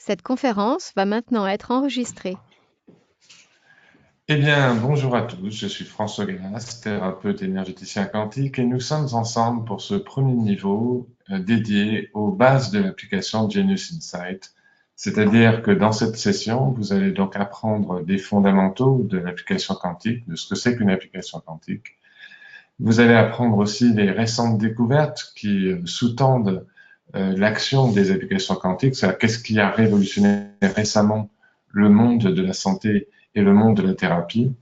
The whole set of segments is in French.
Cette conférence va maintenant être enregistrée. Eh bien, bonjour à tous, je suis François Gallas, thérapeute énergéticien quantique, et nous sommes ensemble pour ce premier niveau dédié aux bases de l'application Genius Insight. C'est-à-dire que dans cette session, vous allez donc apprendre des fondamentaux de l'application quantique, de ce que c'est qu'une application quantique. Vous allez apprendre aussi les récentes découvertes qui sous-tendent l'action des applications quantiques, c'est-à-dire qu'est-ce qui a révolutionné récemment le monde de la santé et le monde de la thérapie,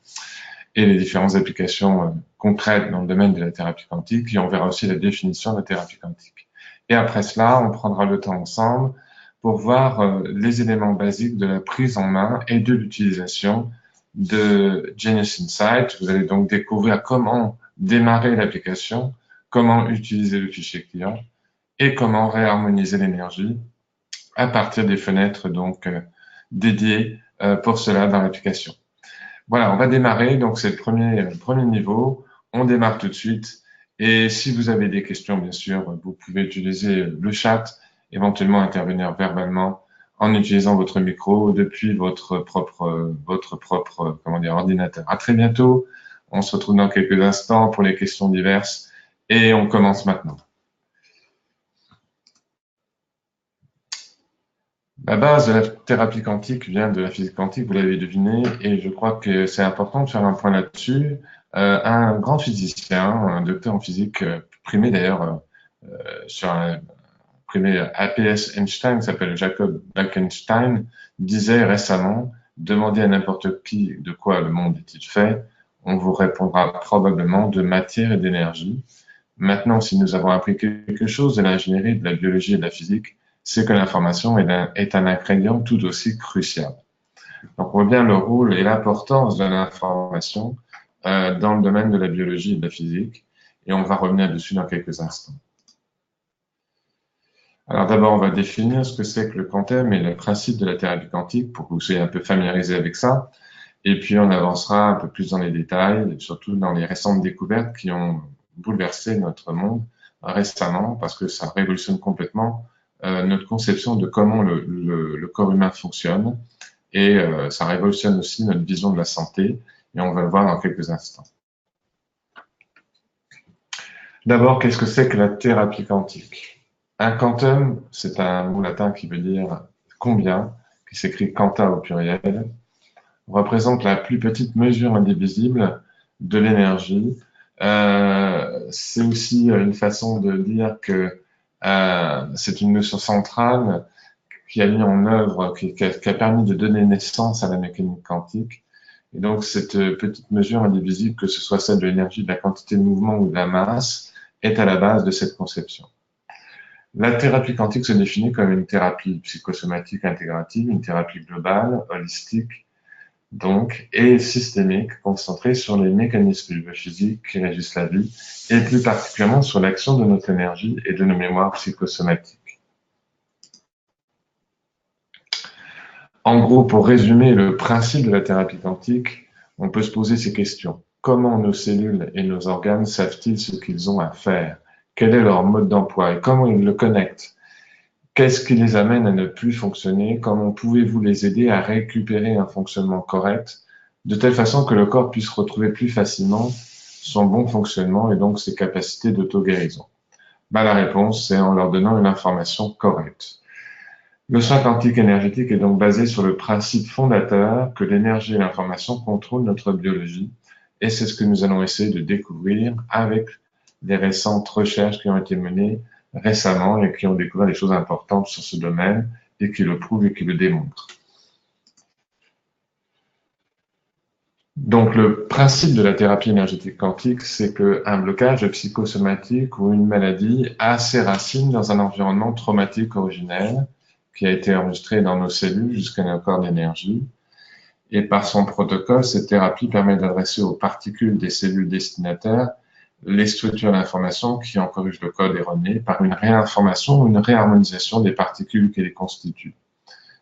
et les différentes applications concrètes dans le domaine de la thérapie quantique, et on verra aussi la définition de la thérapie quantique. Et après cela, on prendra le temps ensemble pour voir les éléments basiques de la prise en main et de l'utilisation de Genius Insight. Vous allez donc découvrir comment démarrer l'application, comment utiliser le fichier client et comment réharmoniser l'énergie à partir des fenêtres donc dédiées pour cela dans l'application. Voilà, on va démarrer. Donc, c'est le premier niveau. On démarre tout de suite. Et si vous avez des questions, bien sûr, vous pouvez utiliser le chat, éventuellement intervenir verbalement en utilisant votre micro depuis votre propre, comment dire, ordinateur. À très bientôt. On se retrouve dans quelques instants pour les questions diverses et on commence maintenant. La base de la thérapie quantique vient de la physique quantique, vous l'avez deviné, et je crois que c'est important de faire un point là-dessus. Un grand physicien, un docteur en physique, primé d'ailleurs sur un primé APS Einstein, qui s'appelle Jacob Bekenstein, disait récemment, demandez à n'importe qui de quoi le monde est-il fait, on vous répondra probablement de matière et d'énergie. Maintenant, si nous avons appris quelque chose de l'ingénierie, de la biologie et de la physique, c'est que l'information est un ingrédient tout aussi crucial. Donc, on voit bien le rôle et l'importance de l'information dans le domaine de la biologie et de la physique, et on va revenir dessus dans quelques instants. Alors d'abord, on va définir ce que c'est que le quantum et le principe de la thérapie quantique pour que vous soyez un peu familiarisés avec ça, et puis on avancera un peu plus dans les détails, surtout dans les récentes découvertes qui ont bouleversé notre monde récemment, parce que ça révolutionne complètement notre conception de comment le corps humain fonctionne, et ça révolutionne aussi notre vision de la santé, et on va le voir dans quelques instants. D'abord, qu'est-ce que c'est que la thérapie quantique? Un quantum, c'est un mot latin qui veut dire combien, qui s'écrit quanta au pluriel, représente la plus petite mesure indivisible de l'énergie. C'est aussi une façon de dire que c'est une notion centrale qui a mis en œuvre, qui a permis de donner naissance à la mécanique quantique. Et donc, cette petite mesure indivisible, que ce soit celle de l'énergie, de la quantité de mouvement ou de la masse, est à la base de cette conception. La thérapie quantique se définit comme une thérapie psychosomatique intégrative, une thérapie globale, holistique, donc, et systémique, concentrée sur les mécanismes biophysiques qui régissent la vie, et plus particulièrement sur l'action de notre énergie et de nos mémoires psychosomatiques. En gros, pour résumer le principe de la thérapie quantique, on peut se poser ces questions. Comment nos cellules et nos organes savent-ils ce qu'ils ont à faire? Quel est leur mode d'emploi et comment ils le connectent? Qu'est-ce qui les amène à ne plus fonctionner? Comment pouvez-vous les aider à récupérer un fonctionnement correct, de telle façon que le corps puisse retrouver plus facilement son bon fonctionnement et donc ses capacités d'auto-guérison? La réponse, c'est en leur donnant une information correcte. Le soin quantique énergétique est donc basé sur le principe fondateur que l'énergie et l'information contrôlent notre biologie, et c'est ce que nous allons essayer de découvrir avec les récentes recherches qui ont été menées récemment et qui ont découvert des choses importantes sur ce domaine et qui le prouvent et qui le démontrent. Donc, le principe de la thérapie énergétique quantique, c'est qu'un blocage psychosomatique ou une maladie a ses racines dans un environnement traumatique originel qui a été enregistré dans nos cellules jusqu'à nos corps d'énergie. Et par son protocole, cette thérapie permet d'adresser aux particules des cellules destinataires les structures d'information qui en corrigent le code erroné par une réinformation ou une réharmonisation des particules qui les constituent.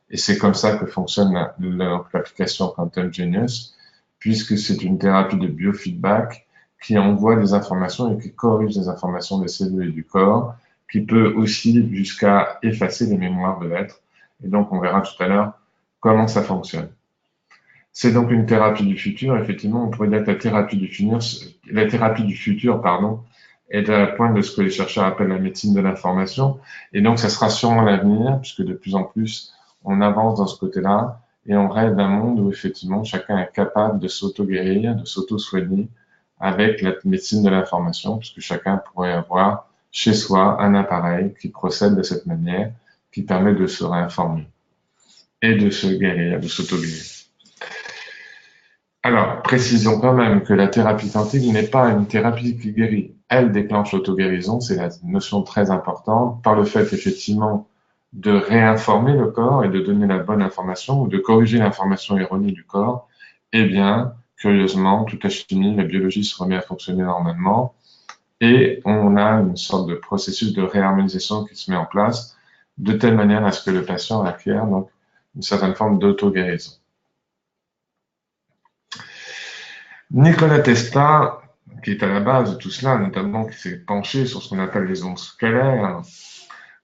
Et c'est comme ça que fonctionne l'application Quantum Genius, puisque c'est une thérapie de biofeedback qui envoie des informations et qui corrige les informations des cellules et du corps, qui peut aussi jusqu'à effacer les mémoires de l'être. Et donc, on verra tout à l'heure comment ça fonctionne. C'est donc une thérapie du futur. Effectivement, on pourrait dire que la thérapie du futur, pardon, est à la pointe de ce que les chercheurs appellent la médecine de l'information. Et donc, ça sera sûrement l'avenir, puisque de plus en plus, on avance dans ce côté-là et on rêve d'un monde où effectivement, chacun est capable de s'auto-guérir, de s'auto-soigner avec la médecine de l'information, puisque chacun pourrait avoir chez soi un appareil qui procède de cette manière, qui permet de se réinformer et de se guérir, de s'auto-guérir. Alors, précisons quand même que la thérapie quantique n'est pas une thérapie qui guérit. Elle déclenche l'auto-guérison, c'est la notion très importante, par le fait effectivement de réinformer le corps et de donner la bonne information ou de corriger l'information erronée du corps. Eh bien, curieusement, toute la chimie, la biologie se remet à fonctionner normalement et on a une sorte de processus de réharmonisation qui se met en place de telle manière à ce que le patient acquiert donc une certaine forme d'auto-guérison. Nikola Tesla, qui est à la base de tout cela, notamment qui s'est penché sur ce qu'on appelle les ondes scalaires,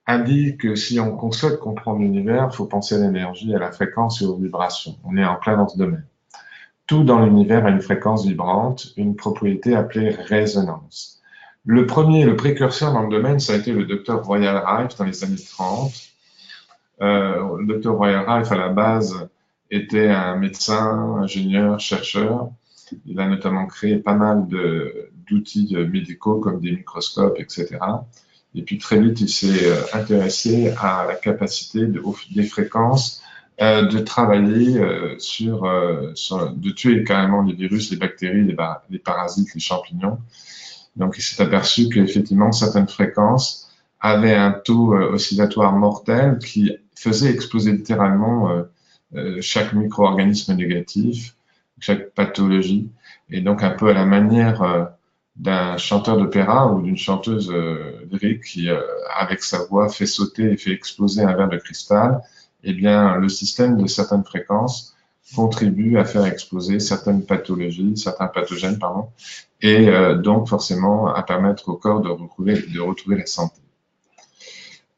a dit que si on souhaite comprendre l'univers, il faut penser à l'énergie, à la fréquence et aux vibrations. On est en plein dans ce domaine. Tout dans l'univers a une fréquence vibrante, une propriété appelée résonance. Le premier, le précurseur dans le domaine, ça a été le docteur Royal Rife dans les années 30. Le docteur Royal Rife, à la base, était un médecin, ingénieur, chercheur. Il a notamment créé pas mal d'outils médicaux comme des microscopes, etc. Et puis très vite, il s'est intéressé à la capacité des fréquences de travailler de tuer carrément les virus, les bactéries, les parasites, les champignons. Donc il s'est aperçu qu'effectivement certaines fréquences avaient un taux oscillatoire mortel qui faisait exploser littéralement chaque micro-organisme négatif, chaque pathologie, et donc un peu à la manière d'un chanteur d'opéra ou d'une chanteuse lyrique qui, avec sa voix, fait sauter et fait exploser un verre de cristal. Eh bien, le système de certaines fréquences contribue à faire exploser certaines pathologies, certains pathogènes, pardon, et donc forcément à permettre au corps de retrouver la santé.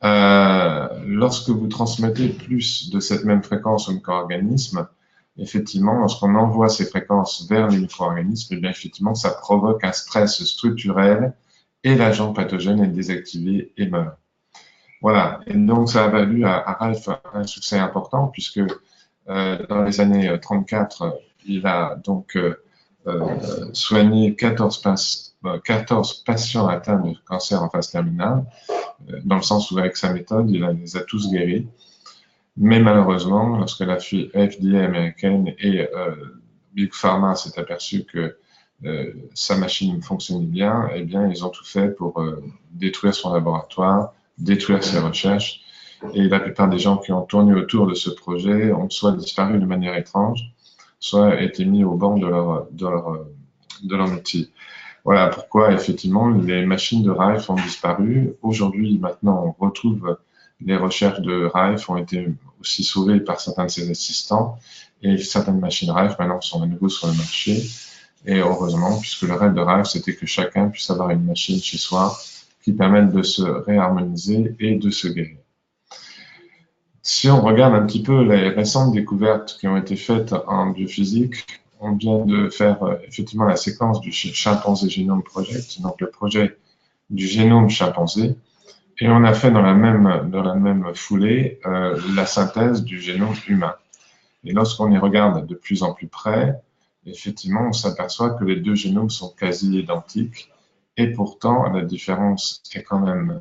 Lorsque vous transmettez plus de cette même fréquence au micro-organisme, effectivement, lorsqu'on envoie ces fréquences vers les micro-organismes, eh bien, effectivement, ça provoque un stress structurel et l'agent pathogène est désactivé et meurt. Voilà. Et donc, ça a valu à Ralph un succès important puisque dans les années 34, il a donc soigné 14 patients atteints de cancer en phase terminale, dans le sens où avec sa méthode, il les a tous guéris. Mais malheureusement, lorsque la FDA américaine et Big Pharma s'est aperçu que sa machine fonctionnait bien, eh bien, ils ont tout fait pour détruire son laboratoire, détruire ses recherches. Et la plupart des gens qui ont tourné autour de ce projet ont soit disparu de manière étrange, soit été mis au banc de leur métier. Voilà pourquoi, effectivement, les machines de Rife ont disparu. Aujourd'hui, maintenant, on retrouve les recherches de Rife ont été aussi sauvées par certains de ses assistants et certaines machines Rife maintenant sont à nouveau sur le marché. Et heureusement, puisque le rêve de Rife, c'était que chacun puisse avoir une machine chez soi qui permette de se réharmoniser et de se guérir. Si on regarde un petit peu les récentes découvertes qui ont été faites en biophysique, on vient de faire effectivement la séquence du Chimpanzé Genome Project, donc le projet du génome chimpanzé, et on a fait dans la même foulée la synthèse du génome humain. Et lorsqu'on y regarde de plus en plus près, effectivement, on s'aperçoit que les deux génomes sont quasi identiques, et pourtant la différence est quand même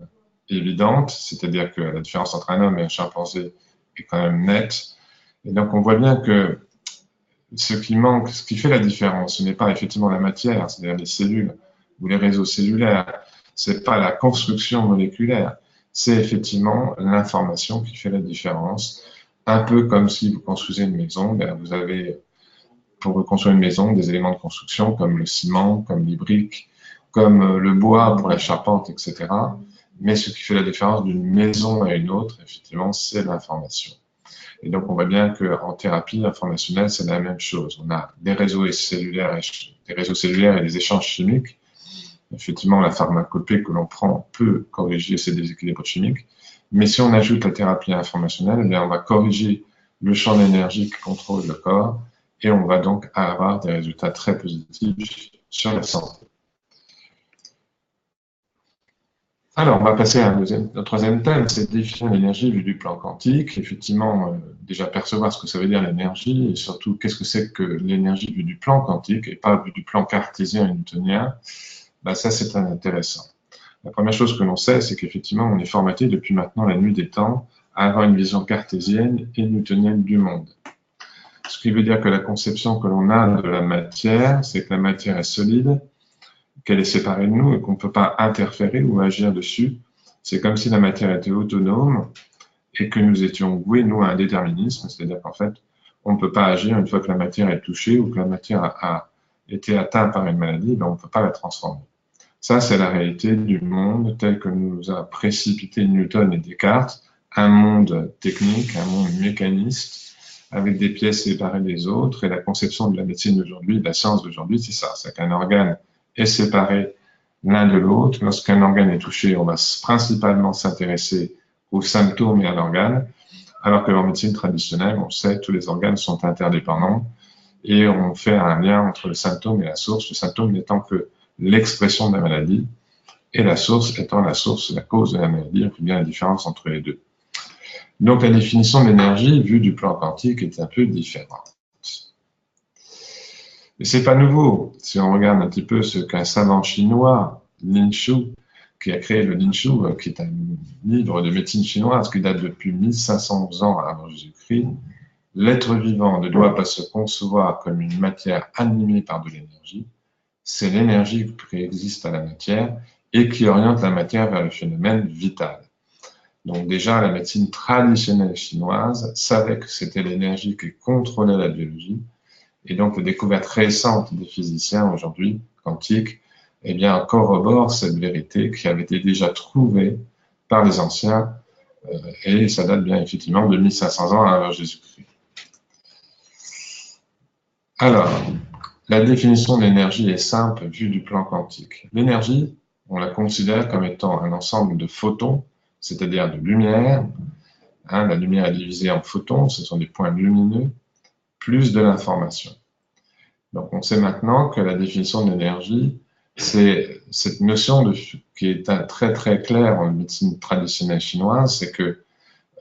évidente, c'est-à-dire que la différence entre un homme et un chimpanzé est quand même nette. Et donc on voit bien que ce qui manque, ce qui fait la différence, ce n'est pas effectivement la matière, c'est-à-dire les cellules ou les réseaux cellulaires, c'est pas la construction moléculaire, c'est effectivement l'information qui fait la différence. Un peu comme si vous construisez une maison, ben vous avez pour reconstruire une maison des éléments de construction comme le ciment, comme les briques, comme le bois pour la charpente, etc. Mais ce qui fait la différence d'une maison à une autre, effectivement, c'est l'information. Et donc, on voit bien qu'en thérapie informationnelle, c'est la même chose. On a des réseaux cellulaires et des échanges chimiques. Effectivement, la pharmacopée que l'on prend peut corriger ces déséquilibres chimiques, Mais si on ajoute la thérapie informationnelle, eh bien, on va corriger le champ d'énergie qui contrôle le corps et on va donc avoir des résultats très positifs sur la santé. Alors, on va passer à un troisième thème, c'est définir l'énergie vue du plan quantique. Effectivement, déjà percevoir ce que ça veut dire l'énergie et surtout qu'est-ce que c'est que l'énergie vue du plan quantique et pas vue du plan cartésien et newtonien. Ben, ça, c'est intéressant. La première chose que l'on sait, c'est qu'effectivement, on est formaté depuis maintenant la nuit des temps à avoir une vision cartésienne et newtonienne du monde. Ce qui veut dire que la conception que l'on a de la matière, c'est que la matière est solide, qu'elle est séparée de nous et qu'on ne peut pas interférer ou agir dessus. C'est comme si la matière était autonome et que nous étions voués, nous, à un déterminisme, c'est-à-dire qu'en fait, on ne peut pas agir une fois que la matière est touchée ou que la matière a été atteinte par une maladie, ben on ne peut pas la transformer. Ça, c'est la réalité du monde tel que nous a précipité Newton et Descartes, un monde technique, un monde mécaniste, avec des pièces séparées des autres, et la conception de la médecine d'aujourd'hui, de la science d'aujourd'hui, c'est ça, c'est qu'un organe est séparé l'un de l'autre. Lorsqu'un organe est touché, on va principalement s'intéresser aux symptômes et à l'organe, alors que en médecine traditionnelle, on sait que tous les organes sont interdépendants et on fait un lien entre le symptôme et la source, le symptôme n'étant que l'expression de la maladie et la source étant la source, la cause de la maladie. On fait bien la différence entre les deux. Donc la définition de l'énergie vue du plan quantique est un peu différente. Mais c'est pas nouveau. Si on regarde un petit peu ce qu'un savant chinois, Lin Shu, qui a créé le Lin Shu, qui est un livre de médecine chinoise qui date depuis 1500 ans avant Jésus-Christ, l'être vivant ne doit pas se concevoir comme une matière animée par de l'énergie. C'est l'énergie qui préexiste à la matière et qui oriente la matière vers le phénomène vital. Donc déjà, la médecine traditionnelle chinoise savait que c'était l'énergie qui contrôlait la biologie. Et donc, les découvertes récentes des physiciens aujourd'hui, quantiques, eh bien, corroborent cette vérité qui avait été déjà trouvée par les anciens, et ça date bien effectivement de 1500 ans avant Jésus-Christ. Alors, la définition de l'énergie est simple vue du plan quantique. L'énergie, on la considère comme étant un ensemble de photons, c'est-à-dire de lumière. La lumière est divisée en photons, ce sont des points lumineux, plus de l'information. Donc on sait maintenant que la définition de l'énergie, c'est cette notion qui est très très claire en médecine traditionnelle chinoise, c'est que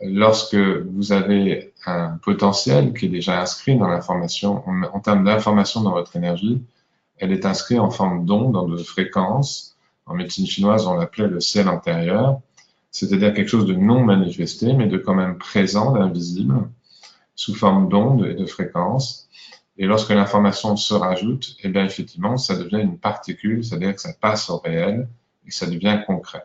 lorsque vous avez un potentiel qui est déjà inscrit dans l'information, en termes d'information dans votre énergie, elle est inscrite en forme d'onde, de fréquence. En médecine chinoise, on l'appelait le ciel intérieur, c'est-à-dire quelque chose de non manifesté, mais de quand même présent, d'invisible, sous forme d'onde et de fréquence. Et lorsque l'information se rajoute, eh bien effectivement, ça devient une particule, c'est-à-dire que ça passe au réel et que ça devient concret.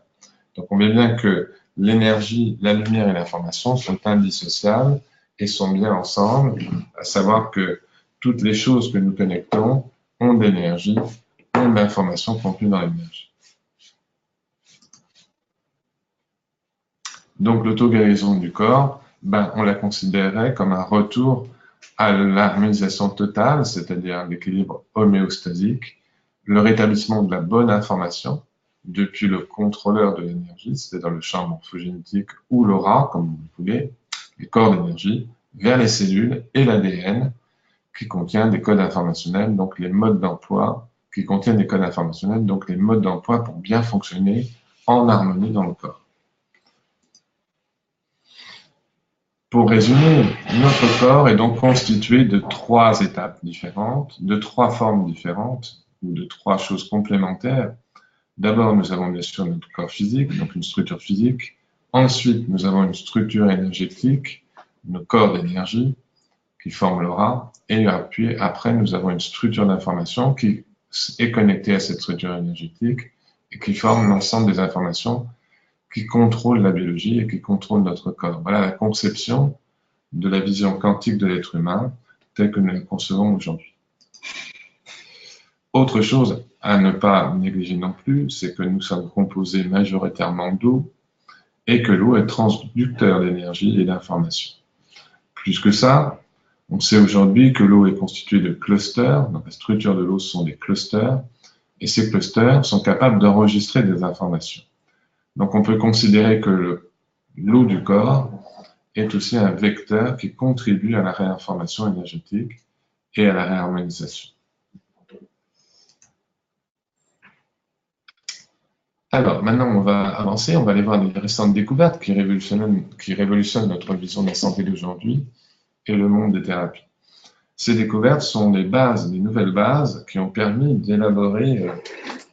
Donc on voit bien que l'énergie, la lumière et l'information sont indissociables et sont bien ensemble, à savoir que toutes les choses que nous connectons ont de l'énergie, ont de l'information contenue dans l'énergie. Donc l'auto-guérison du corps, on la considérait comme un retour à l'harmonisation totale, c'est-à-dire l'équilibre homéostasique, le rétablissement de la bonne information depuis le contrôleur de l'énergie, c'est-à-dire le champ morphogénétique ou l'aura, comme vous voulez, les corps d'énergie, vers les cellules et l'ADN qui contient des codes informationnels, donc les modes d'emploi, qui contiennent des codes informationnels, donc les modes d'emploi pour bien fonctionner en harmonie dans le corps. Pour résumer, notre corps est donc constitué de 3 étapes différentes, de 3 formes différentes, ou de 3 choses complémentaires. D'abord, nous avons bien sûr notre corps physique, donc une structure physique. Ensuite, nous avons une structure énergétique, nos corps d'énergie, qui forment l'aura. Et puis après, nous avons une structure d'information qui est connectée à cette structure énergétique et qui forme l'ensemble des informations qui contrôlent la biologie et qui contrôlent notre corps. Voilà la conception de la vision quantique de l'être humain telle que nous la concevons aujourd'hui. Autre chose à ne pas négliger non plus, c'est que nous sommes composés majoritairement d'eau et que l'eau est transducteur d'énergie et d'information. Plus que ça, on sait aujourd'hui que l'eau est constituée de clusters, donc la structure de l'eau sont des clusters, et ces clusters sont capables d'enregistrer des informations. Donc on peut considérer que l'eau du corps, est aussi un vecteur qui contribue à la réinformation énergétique et à la réharmonisation. Alors, maintenant, on va avancer, on va aller voir les récentes découvertes qui révolutionnent notre vision de la santé d'aujourd'hui et le monde des thérapies. Ces découvertes sont les bases, les nouvelles bases qui ont permis d'élaborer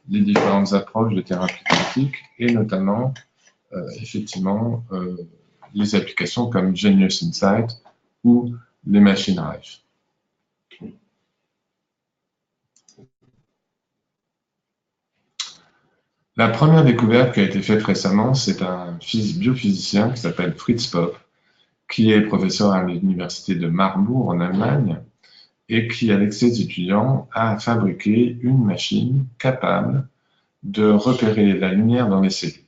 les différentes approches de thérapie quantique et notamment, effectivement, les applications comme Genius Insight ou les machines Rêve. La première découverte qui a été faite récemment, c'est un biophysicien qui s'appelle Fritz Popp, qui est professeur à l'université de Marbourg en Allemagne et qui, avec ses étudiants, a fabriqué une machine capable de repérer la lumière dans les cellules.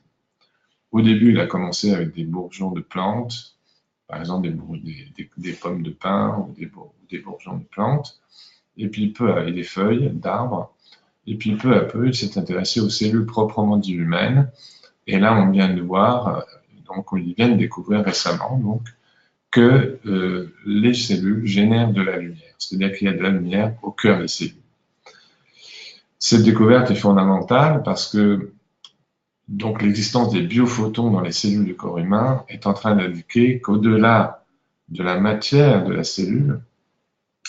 Au début, il a commencé avec des bourgeons de plantes, par exemple des pommes de pin ou des bourgeons de plantes, et puis et des feuilles d'arbres. Et puis peu à peu, il s'est intéressé aux cellules proprement dites humaines. Et là, on vient de voir, donc on vient de découvrir récemment, donc, que les cellules génèrent de la lumière, c'est-à-dire qu'il y a de la lumière au cœur des cellules. Cette découverte est fondamentale parce que donc l'existence des biophotons dans les cellules du corps humain est en train d'indiquer qu'au-delà de la matière de la cellule,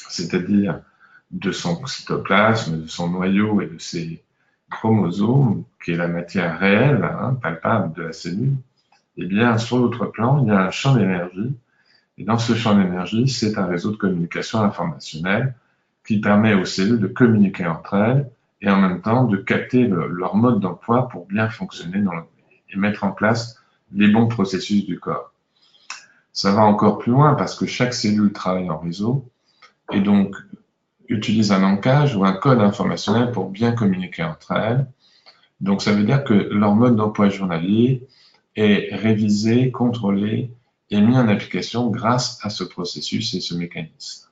c'est-à-dire de son cytoplasme, de son noyau et de ses chromosomes, qui est la matière réelle, palpable de la cellule, eh bien, sur l'autre plan, il y a un champ d'énergie. Et dans ce champ d'énergie, c'est un réseau de communication informationnelle qui permet aux cellules de communiquer entre elles et en même temps de capter leur mode d'emploi pour bien fonctionner et mettre en place les bons processus du corps. Ça va encore plus loin parce que chaque cellule travaille en réseau et donc utilise un encage ou un code informationnel pour bien communiquer entre elles. Donc ça veut dire que leur mode d'emploi journalier est révisé, contrôlé et mis en application grâce à ce processus et ce mécanisme.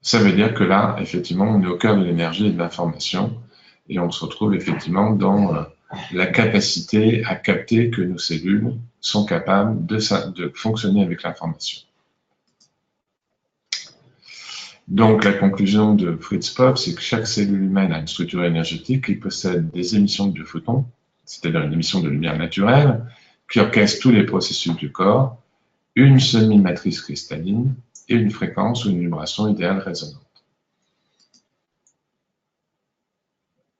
Ça veut dire que là, effectivement, on est au cœur de l'énergie et de l'information et on se retrouve effectivement dans la capacité à capter que nos cellules sont capables de fonctionner avec l'information. Donc, la conclusion de Fritz Popp, c'est que chaque cellule humaine a une structure énergétique qui possède des émissions de biophotons, c'est-à-dire une émission de lumière naturelle, qui orchestre tous les processus du corps, une semi-matrice cristalline et une fréquence ou une vibration idéale résonante.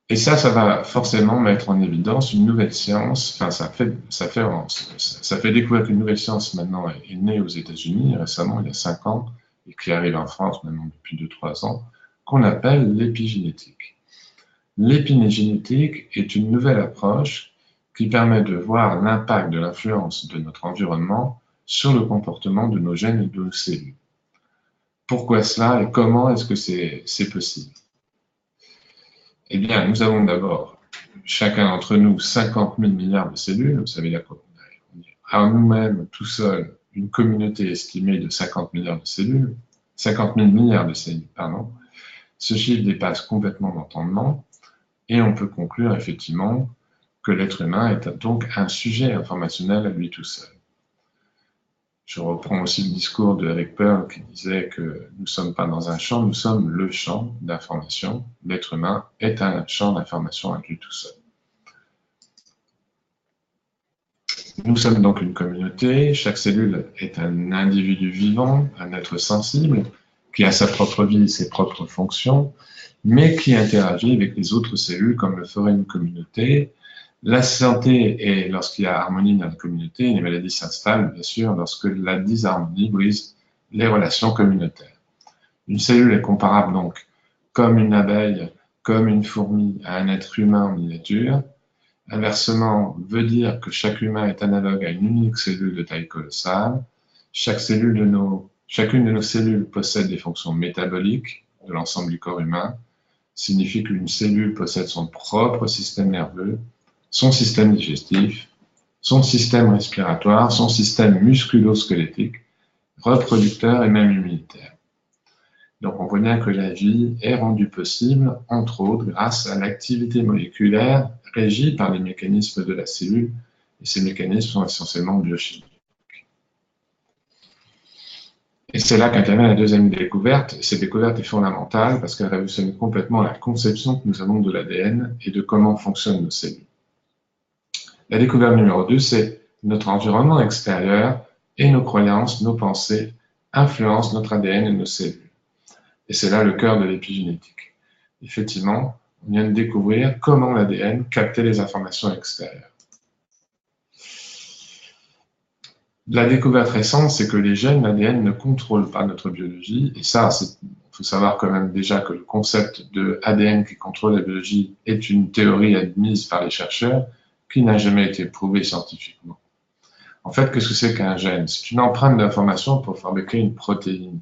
Et ça va forcément mettre en évidence une nouvelle science, enfin ça fait découvrir qu'une nouvelle science maintenant est née aux États-Unis récemment, il y a 5 ans, et qui arrive en France maintenant depuis 2-3 ans, qu'on appelle l'épigénétique. L'épigénétique est une nouvelle approche qui permet de voir l'impact de l'influence de notre environnement sur le comportement de nos gènes et de nos cellules. Pourquoi cela et comment est-ce que c'est possible? Eh bien, nous avons d'abord, chacun d'entre nous, 50 000 milliards de cellules. Vous savez, à nous-mêmes, tout seuls, une communauté estimée de 50 milliards de cellules, 50 000 milliards de cellules, pardon. Ce chiffre dépasse complètement l'entendement et on peut conclure effectivement que l'être humain est donc un sujet informationnel à lui tout seul. Je reprends aussi le discours de Eric Pearl qui disait que nous ne sommes pas dans un champ, nous sommes le champ d'information. L'être humain est un champ d'information à lui tout seul. Nous sommes donc une communauté, chaque cellule est un individu vivant, un être sensible, qui a sa propre vie, ses propres fonctions, mais qui interagit avec les autres cellules comme le ferait une communauté. La santé est lorsqu'il y a harmonie dans la communauté, les maladies s'installent bien sûr lorsque la disharmonie brise les relations communautaires. Une cellule est comparable donc comme une abeille, comme une fourmi à un être humain en miniature. Inversement, veut dire que chaque humain est analogue à une unique cellule de taille colossale. Chacune de nos cellules possède des fonctions métaboliques de l'ensemble du corps humain, signifie qu'une cellule possède son propre système nerveux, son système digestif, son système respiratoire, son système musculo-squelettique, reproducteur et même immunitaire. Donc on voit bien que la vie est rendue possible, entre autres, grâce à l'activité moléculaire régie par les mécanismes de la cellule et ces mécanismes sont essentiellement biochimiques. Et c'est là qu'intervient la deuxième découverte. Cette découverte est fondamentale parce qu'elle révolutionne complètement la conception que nous avons de l'ADN et de comment fonctionnent nos cellules. La découverte numéro 2, c'est notre environnement extérieur et nos croyances, nos pensées influencent notre ADN et nos cellules. Et c'est là le cœur de l'épigénétique. Effectivement, on vient de découvrir comment l'ADN captait les informations extérieures. La découverte récente, c'est que les gènes, l'ADN ne contrôlent pas notre biologie. Et ça, il faut savoir quand même déjà que le concept de ADN qui contrôle la biologie est une théorie admise par les chercheurs qui n'a jamais été prouvée scientifiquement. En fait, qu'est-ce que c'est qu'un gène? C'est une empreinte d'information pour fabriquer une protéine.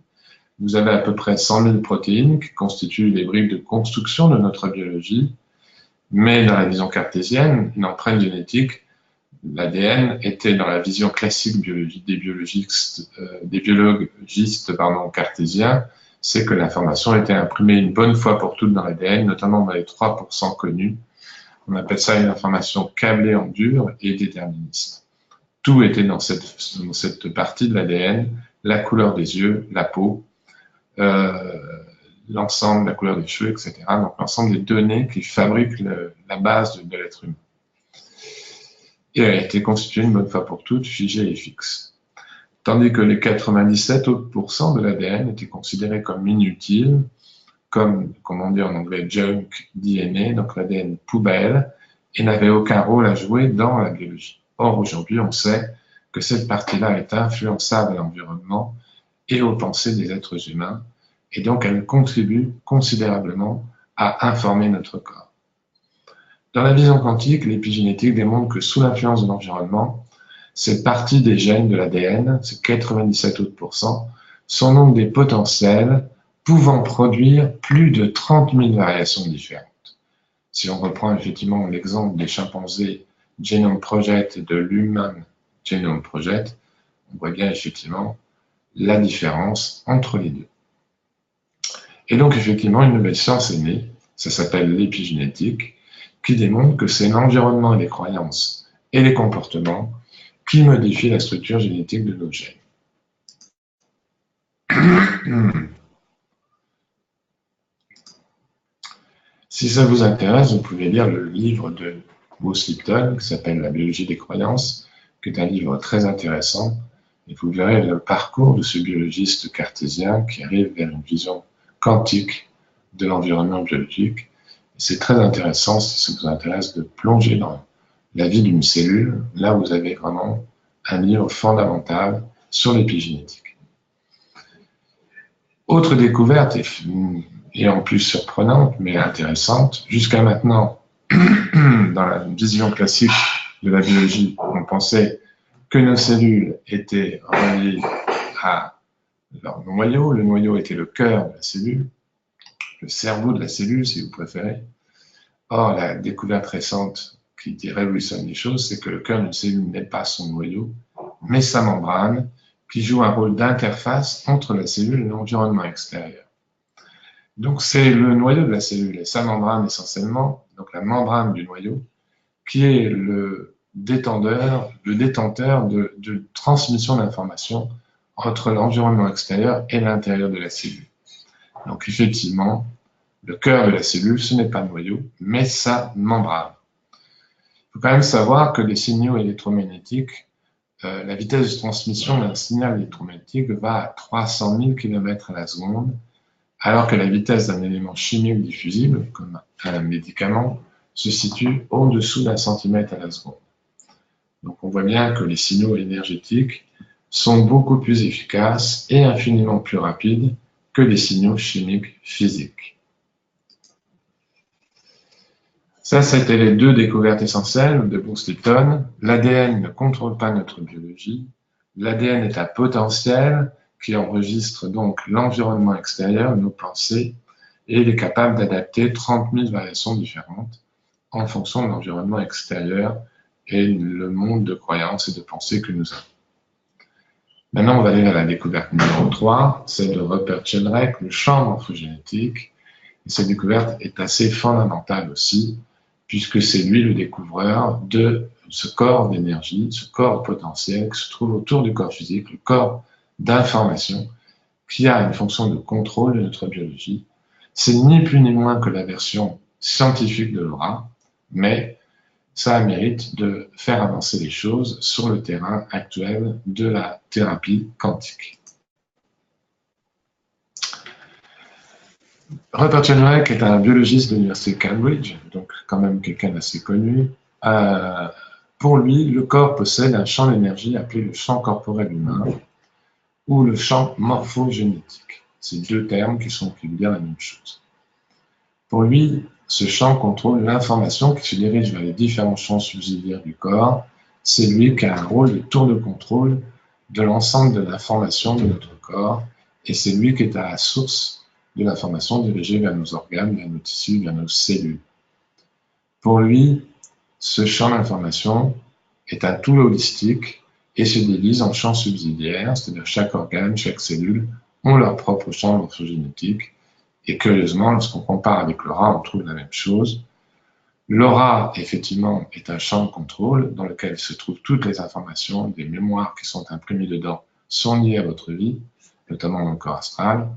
Vous avez à peu près 100 000 protéines qui constituent les briques de construction de notre biologie, mais dans la vision cartésienne, une empreinte génétique, l'ADN, était dans la vision classique des biologistes cartésiens, c'est que l'information était imprimée une bonne fois pour toutes dans l'ADN, notamment dans les 3% connus. On appelle ça une information câblée en dur et déterministe. Tout était dans cette partie de l'ADN, la couleur des yeux, la peau, l'ensemble, la couleur des cheveux, etc. Donc l'ensemble des données qui fabriquent la base de l'être humain. Et elle a été constituée une bonne fois pour toutes, figée et fixe. Tandis que les 97 autres % de l'ADN étaient considérés comme inutiles, comme on dit en anglais junk DNA, donc l'ADN poubelle, et n'avaient aucun rôle à jouer dans la biologie. Or, aujourd'hui, on sait que cette partie-là est influençable à l'environnement et aux pensées des êtres humains, et donc elle contribue considérablement à informer notre corps. Dans la vision quantique, l'épigénétique démontre que sous l'influence de l'environnement, cette partie des gènes de l'ADN, ces 97 autres %, sont donc des potentiels pouvant produire plus de 30 000 variations différentes. Si on reprend effectivement l'exemple des chimpanzés Genome Project et de l'Human Genome Project, on voit bien effectivement la différence entre les deux. Et donc effectivement, une nouvelle science est née, ça s'appelle l'épigénétique, qui démontre que c'est l'environnement et les croyances et les comportements qui modifient la structure génétique de nos gènes. Si ça vous intéresse, vous pouvez lire le livre de Bruce Lipton qui s'appelle La biologie des croyances, qui est un livre très intéressant, et vous verrez le parcours de ce biologiste cartésien qui arrive vers une vision quantique de l'environnement biologique. C'est très intéressant si ça vous intéresse de plonger dans la vie d'une cellule. Là, vous avez vraiment un livre fondamental sur l'épigénétique. Autre découverte, et en plus surprenante, mais intéressante, jusqu'à maintenant, dans la vision classique de la biologie, on pensait que nos cellules étaient reliées à leur noyau. Le noyau était le cœur de la cellule, le cerveau de la cellule, si vous préférez. Or, la découverte récente qui révolutionne les choses, c'est que le cœur d'une cellule n'est pas son noyau, mais sa membrane, qui joue un rôle d'interface entre la cellule et l'environnement extérieur. Donc, c'est le noyau de la cellule et sa membrane essentiellement, donc la membrane du noyau, qui est le détenteur de transmission d'informations entre l'environnement extérieur et l'intérieur de la cellule. Donc, effectivement, le cœur de la cellule, ce n'est pas le noyau, mais sa membrane. Il faut quand même savoir que les signaux électromagnétiques, la vitesse de transmission d'un signal électromagnétique va à 300 000 km à la seconde, alors que la vitesse d'un élément chimique diffusible, comme un médicament, se situe au-dessous d'un centimètre à la seconde. Donc on voit bien que les signaux énergétiques sont beaucoup plus efficaces et infiniment plus rapides que les signaux chimiques physiques. Ça, c'était les deux découvertes essentielles de Bruce Lipton. L'ADN ne contrôle pas notre biologie. L'ADN est un potentiel qui enregistre donc l'environnement extérieur, nos pensées, et il est capable d'adapter 30 000 variations différentes en fonction de l'environnement extérieur et le monde de croyances et de pensées que nous avons. Maintenant, on va aller à la découverte numéro 3, celle de Rupert Sheldrake, le champ morphogénétique. Et cette découverte est assez fondamentale aussi, puisque c'est lui le découvreur de ce corps d'énergie, ce corps potentiel qui se trouve autour du corps physique, le corps d'information, qui a une fonction de contrôle de notre biologie. C'est ni plus ni moins que la version scientifique de l'aura, mais ça a le mérite de faire avancer les choses sur le terrain actuel de la thérapie quantique. Rupert Sheldrake est un biologiste de l'université de Cambridge, donc quand même quelqu'un d'assez connu. Pour lui, le corps possède un champ d'énergie appelé le champ corporel humain ou le champ morphogénétique. C'est deux termes qui veulent dire la même chose. Pour lui, ce champ contrôle l'information qui se dirige vers les différents champs subsidiaires du corps. C'est lui qui a un rôle de tour de contrôle de l'ensemble de l'information de notre corps et c'est lui qui est à la source de l'information dirigée vers nos organes, vers nos tissus, vers nos cellules. Pour lui, ce champ d'information est un tout holistique et se divise en champs subsidiaires, c'est-à-dire chaque organe, chaque cellule ont leur propre champ morphogénétique. Et curieusement, lorsqu'on compare avec l'aura, on trouve la même chose. L'aura, effectivement, est un champ de contrôle dans lequel se trouvent toutes les informations, des mémoires qui sont imprimées dedans sont liées à votre vie, notamment dans le corps astral.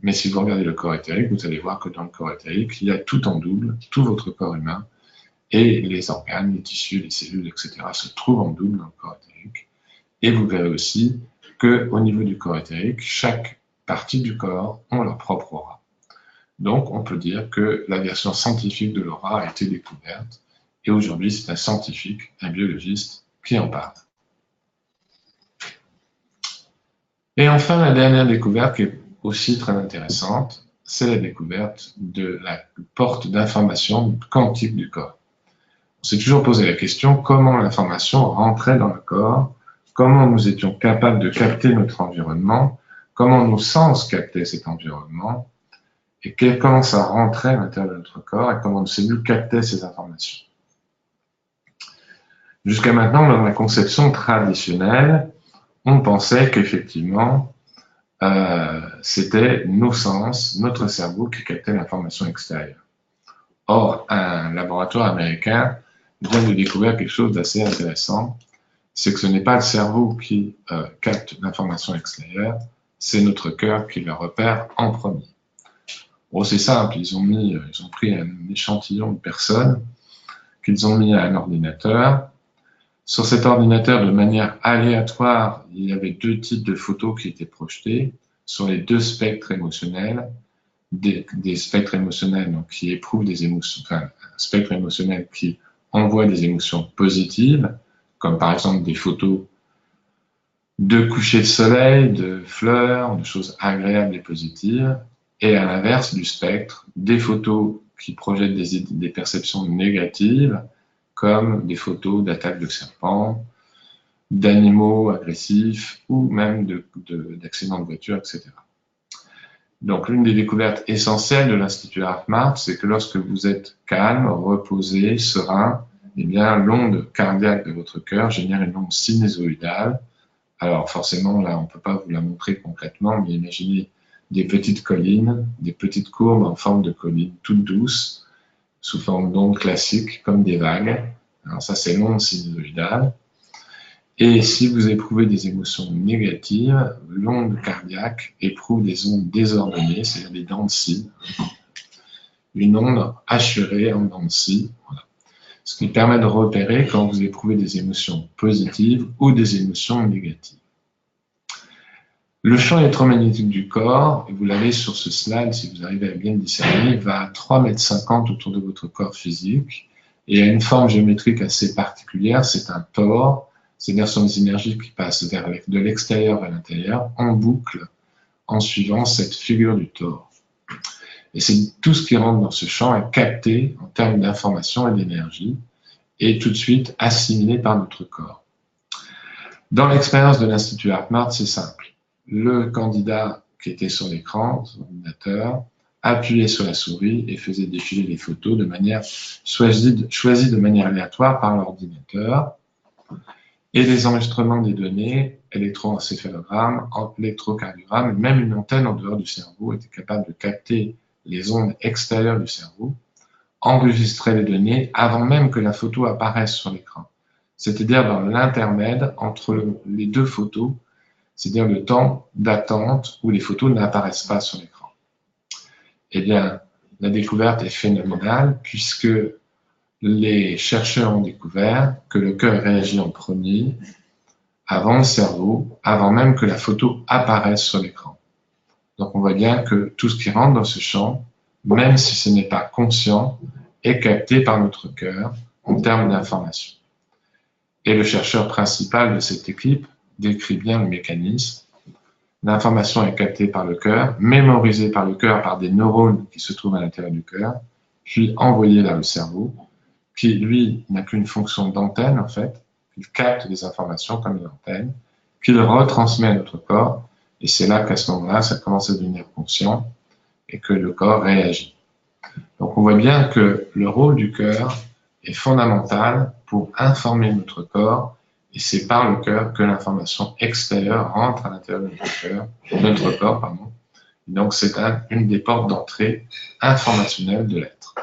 Mais si vous regardez le corps éthérique, vous allez voir que dans le corps éthérique, il y a tout en double, tout votre corps humain, et les organes, les tissus, les cellules, etc. se trouvent en double dans le corps éthérique. Et vous verrez aussi qu'au niveau du corps éthérique, chaque partie du corps a leur propre aura. Donc, on peut dire que la version scientifique de l'aura a été découverte, et aujourd'hui, c'est un scientifique, un biologiste, qui en parle. Et enfin, la dernière découverte, qui est aussi très intéressante, c'est la découverte de la porte d'information quantique du corps. On s'est toujours posé la question, comment l'information rentrait dans le corps, comment nous étions capables de capter notre environnement, comment nos sens captaient cet environnement, et comment ça rentrait à l'intérieur de notre corps et comment nos cellules captaient ces informations. Jusqu'à maintenant, dans la conception traditionnelle, on pensait qu'effectivement, c'était nos sens, notre cerveau qui captait l'information extérieure. Or, un laboratoire américain vient de découvrir quelque chose d'assez intéressant, c'est que ce n'est pas le cerveau qui capte l'information extérieure, c'est notre cœur qui le repère en premier. Bon, c'est simple, ils ont pris un échantillon de personnes qu'ils ont mis à un ordinateur. Sur cet ordinateur, de manière aléatoire, il y avait deux types de photos qui étaient projetées sur les deux spectres émotionnels, des spectres émotionnels donc, qui éprouvent des émotions, enfin, un spectre émotionnel qui envoie des émotions positives, comme par exemple des photos de coucher de soleil, de fleurs, de choses agréables et positives, et à l'inverse du spectre, des photos qui projettent des perceptions négatives, comme des photos d'attaques de serpents, d'animaux agressifs ou même d'accidents de voiture, etc. Donc, l'une des découvertes essentielles de l'Institut HeartMath, c'est que lorsque vous êtes calme, reposé, serein, eh bien, l'onde cardiaque de votre cœur génère une onde sinusoïdale. Alors, forcément, là, on ne peut pas vous la montrer concrètement, mais imaginez des petites collines, des petites courbes en forme de collines toutes douces, sous forme d'ondes classiques, comme des vagues. Alors ça, c'est l'onde sinusoïdale. Et si vous éprouvez des émotions négatives, l'onde cardiaque éprouve des ondes désordonnées, c'est-à-dire des dents de scie. Une onde hachurée en dents de scie. Voilà. Ce qui permet de repérer quand vous éprouvez des émotions positives ou des émotions négatives. Le champ électromagnétique du corps, et vous l'avez sur ce slide si vous arrivez à bien le discerner, va à 3,50 m autour de votre corps physique et a une forme géométrique assez particulière, c'est un tore, c'est-à-dire ce sont des énergies qui passent de l'extérieur vers l'intérieur en boucle en suivant cette figure du tore. Et c'est tout ce qui rentre dans ce champ est capté en termes d'information et d'énergie et tout de suite assimilé par notre corps. Dans l'expérience de l'Institut HeartMath, c'est simple. Le candidat qui était sur l'écran, son ordinateur, appuyait sur la souris et faisait défiler les photos de manière choisie de manière aléatoire par l'ordinateur. Et les enregistrements des données, électroencéphalogramme, électrocardiogramme, et même une antenne en dehors du cerveau était capable de capter les ondes extérieures du cerveau, enregistrer les données avant même que la photo apparaisse sur l'écran. c'est-à-dire dans l'intermède entre les deux photos, c'est-à-dire le temps d'attente où les photos n'apparaissent pas sur l'écran. Eh bien, la découverte est phénoménale puisque les chercheurs ont découvert que le cœur réagit en premier avant le cerveau, avant même que la photo apparaisse sur l'écran. Donc on voit bien que tout ce qui rentre dans ce champ, même si ce n'est pas conscient, est capté par notre cœur en termes d'information. Et le chercheur principal de cette équipe décrit bien le mécanisme. L'information est captée par le cœur, mémorisée par le cœur par des neurones qui se trouvent à l'intérieur du cœur, puis envoyée vers le cerveau, qui, lui, n'a qu'une fonction d'antenne, en fait. Il capte des informations comme une antenne, qu'il retransmet à notre corps, et c'est là qu'à ce moment-là, ça commence à devenir conscient et que le corps réagit. Donc on voit bien que le rôle du cœur est fondamental pour informer notre corps, et c'est par le cœur que l'information extérieure rentre à l'intérieur de notre corps, pardon. Donc c'est une des portes d'entrée informationnelles de l'être.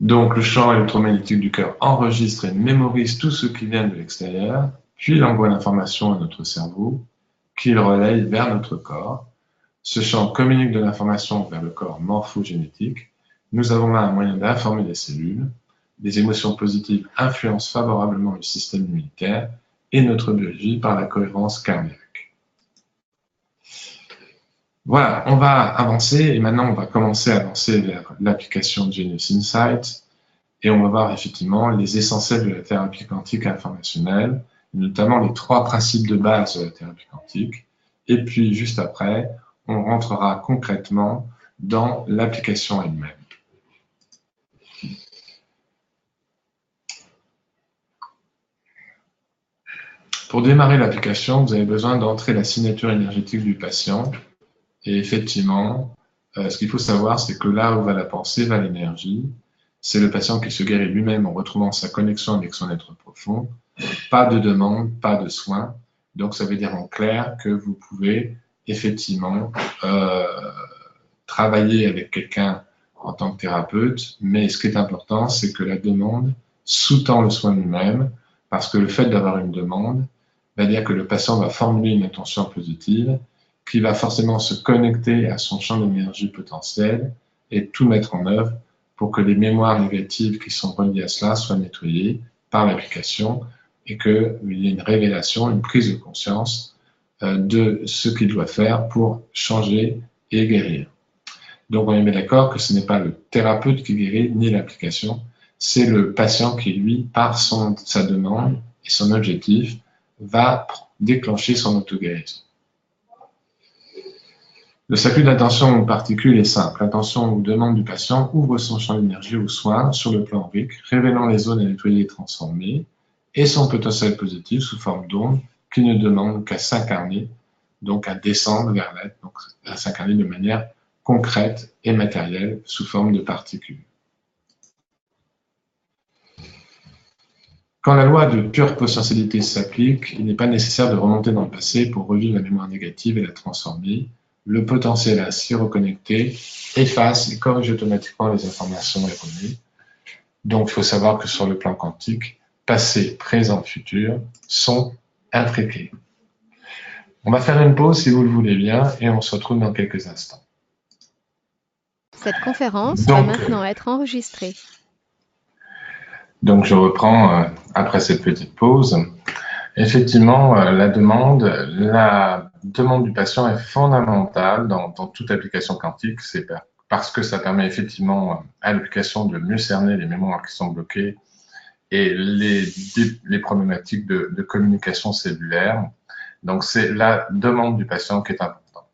Donc le champ électromagnétique du cœur enregistre et mémorise tout ce qui vient de l'extérieur, puis il envoie l'information à notre cerveau, qui le relaye vers notre corps. Ce champ communique de l'information vers le corps morphogénétique. Nous avons là un moyen d'informer les cellules. Les émotions positives influencent favorablement le système immunitaire et notre biologie par la cohérence cardiaque. Voilà, on va avancer et maintenant on va commencer à avancer vers l'application de Genius Insight et on va voir effectivement les essentiels de la thérapie quantique informationnelle, notamment les 3 principes de base de la thérapie quantique. Et puis juste après, on rentrera concrètement dans l'application elle-même. Pour démarrer l'application, vous avez besoin d'entrer la signature énergétique du patient. Et effectivement, ce qu'il faut savoir, c'est que là où va la pensée, va l'énergie. C'est le patient qui se guérit lui-même en retrouvant sa connexion avec son être profond. Pas de demande, pas de soins. Donc ça veut dire en clair que vous pouvez effectivement travailler avec quelqu'un en tant que thérapeute, mais ce qui est important, c'est que la demande sous-tend le soin lui-même, parce que le fait d'avoir une demande va dire que le patient va formuler une intention positive, qui va forcément se connecter à son champ d'énergie potentiel et tout mettre en œuvre pour que les mémoires négatives qui sont reliées à cela soient nettoyées par l'application et qu'il y ait une révélation, une prise de conscience de ce qu'il doit faire pour changer et guérir. Donc on est bien d'accord que ce n'est pas le thérapeute qui guérit ni l'application, c'est le patient qui, lui, par sa demande et son objectif, va déclencher son auto-guérison. Le circuit d'attention aux particules est simple. L'attention aux demandes du patient ouvre son champ d'énergie aux soins sur le plan aurique, révélant les zones à nettoyer et transformer, et son potentiel positif sous forme d'onde qui ne demande qu'à s'incarner, donc à descendre vers l'être, donc à s'incarner de manière concrète et matérielle sous forme de particules. Quand la loi de pure potentialité s'applique, il n'est pas nécessaire de remonter dans le passé pour revivre la mémoire négative et la transformer. Le potentiel ainsi reconnecté efface et corrige automatiquement les informations erronées. Donc, il faut savoir que sur le plan quantique, passé, présent, futur sont intriqués. On va faire une pause si vous le voulez bien et on se retrouve dans quelques instants. Cette conférence va maintenant être enregistrée. Donc, je reprends après cette petite pause. Effectivement, la demande du patient est fondamentale dans toute application quantique. C'est parce que ça permet effectivement à l'application de mieux cerner les mémoires qui sont bloquées et les problématiques de communication cellulaire. Donc, c'est la demande du patient qui est importante.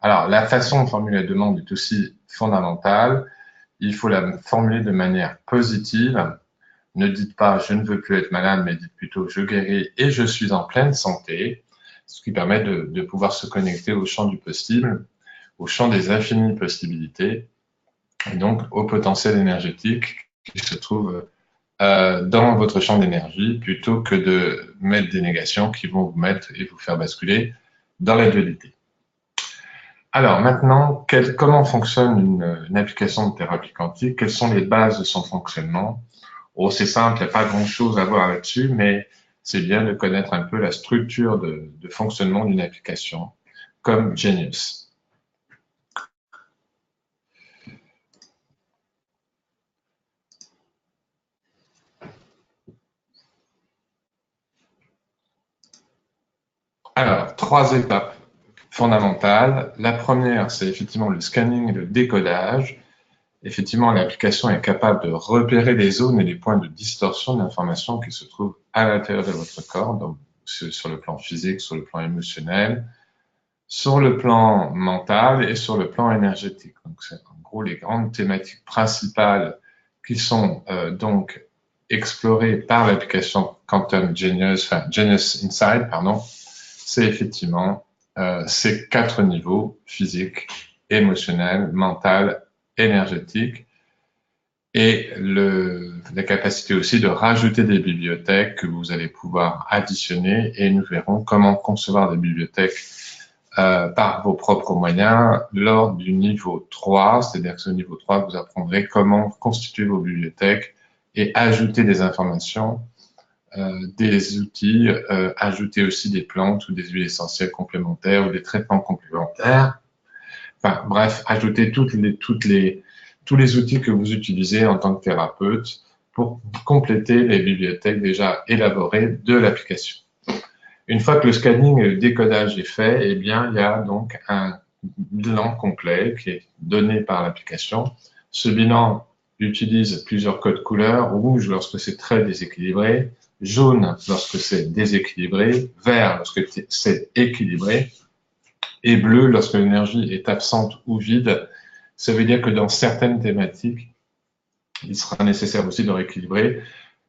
Alors, la façon de formuler la demande est aussi fondamentale. Il faut la formuler de manière positive. Ne dites pas « je ne veux plus être malade », mais dites plutôt « je guéris et je suis en pleine santé », ce qui permet de pouvoir se connecter au champ du possible, au champ des infinies possibilités, et donc au potentiel énergétique qui se trouve dans votre champ d'énergie, plutôt que de mettre des négations qui vont vous mettre et vous faire basculer dans la dualité. Alors maintenant, comment fonctionne une application de thérapie quantique? Quelles sont les bases de son fonctionnement? Oh, c'est simple, il n'y a pas grand-chose à voir là-dessus, mais c'est bien de connaître un peu la structure de fonctionnement d'une application, comme Genius. Alors, trois étapes fondamentales. La première, c'est effectivement le scanning et le décodage. Effectivement, l'application est capable de repérer les zones et les points de distorsion d'informations qui se trouvent à l'intérieur de votre corps, donc sur le plan physique, sur le plan émotionnel, sur le plan mental et sur le plan énergétique. Donc, c'est en gros les grandes thématiques principales qui sont donc explorées par l'application Quantum Genius, enfin Genius Inside, pardon, c'est effectivement ces quatre niveaux, physique, émotionnel, mental, énergétique, et la capacité aussi de rajouter des bibliothèques que vous allez pouvoir additionner, et nous verrons comment concevoir des bibliothèques par vos propres moyens lors du niveau 3, c'est-à-dire que ce niveau 3, vous apprendrez comment constituer vos bibliothèques et ajouter des informations, des outils, ajouter aussi des plantes ou des huiles essentielles complémentaires ou des traitements complémentaires. Enfin, bref, ajouter tous les outils que vous utilisez en tant que thérapeute pour compléter les bibliothèques déjà élaborées de l'application. Une fois que le scanning et le décodage est fait, eh bien, il y a donc un bilan complet qui est donné par l'application. Ce bilan utilise plusieurs codes couleurs: rouge lorsque c'est très déséquilibré, jaune lorsque c'est déséquilibré, vert lorsque c'est équilibré, et bleu lorsque l'énergie est absente ou vide. Ça veut dire que dans certaines thématiques, il sera nécessaire aussi de rééquilibrer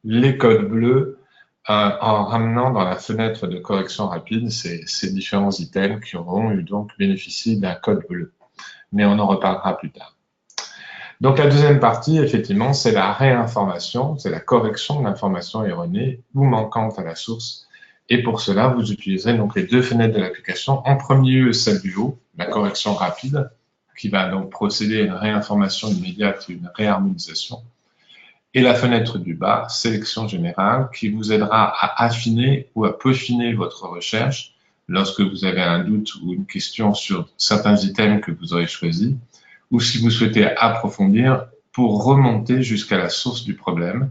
les codes bleus en ramenant dans la fenêtre de correction rapide ces différents items qui auront eu donc bénéficié d'un code bleu. Mais on en reparlera plus tard. Donc la deuxième partie, effectivement, c'est la réinformation, c'est la correction de l'information erronée ou manquante à la source. Et pour cela, vous utiliserez donc les deux fenêtres de l'application. En premier lieu, celle du haut, la correction rapide, qui va donc procéder à une réinformation immédiate et une réharmonisation. Et la fenêtre du bas, sélection générale, qui vous aidera à affiner ou à peaufiner votre recherche lorsque vous avez un doute ou une question sur certains items que vous aurez choisis, ou si vous souhaitez approfondir pour remonter jusqu'à la source du problème.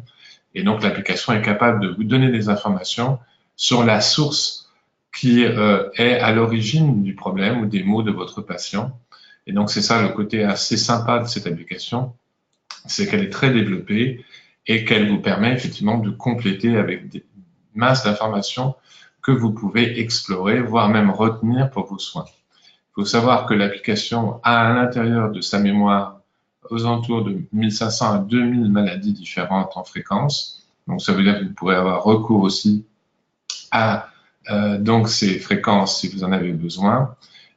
Et donc l'application est capable de vous donner des informations sur la source qui est à l'origine du problème ou des maux de votre patient. Et donc c'est ça le côté assez sympa de cette application, c'est qu'elle est très développée et qu'elle vous permet effectivement de compléter avec des masses d'informations que vous pouvez explorer, voire même retenir pour vos soins. Il faut savoir que l'application a à l'intérieur de sa mémoire aux alentours de 1500 à 2000 maladies différentes en fréquence. Donc ça veut dire que vous pourrez avoir recours aussi à donc ces fréquences si vous en avez besoin.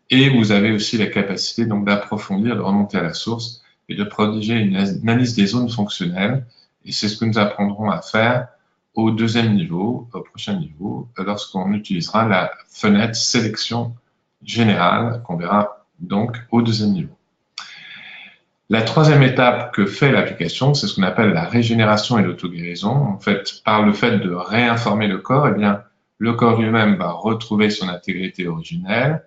Et vous avez aussi la capacité donc d'approfondir, de remonter à la source et de prodiger une analyse des zones fonctionnelles. Et c'est ce que nous apprendrons à faire au deuxième niveau, au prochain niveau, lorsqu'on utilisera la fenêtre sélection générale qu'on verra donc au deuxième niveau. La troisième étape que fait l'application, c'est ce qu'on appelle la régénération et l'auto-guérison. En fait, par le fait de réinformer le corps, eh bien, le corps lui-même va retrouver son intégrité originelle.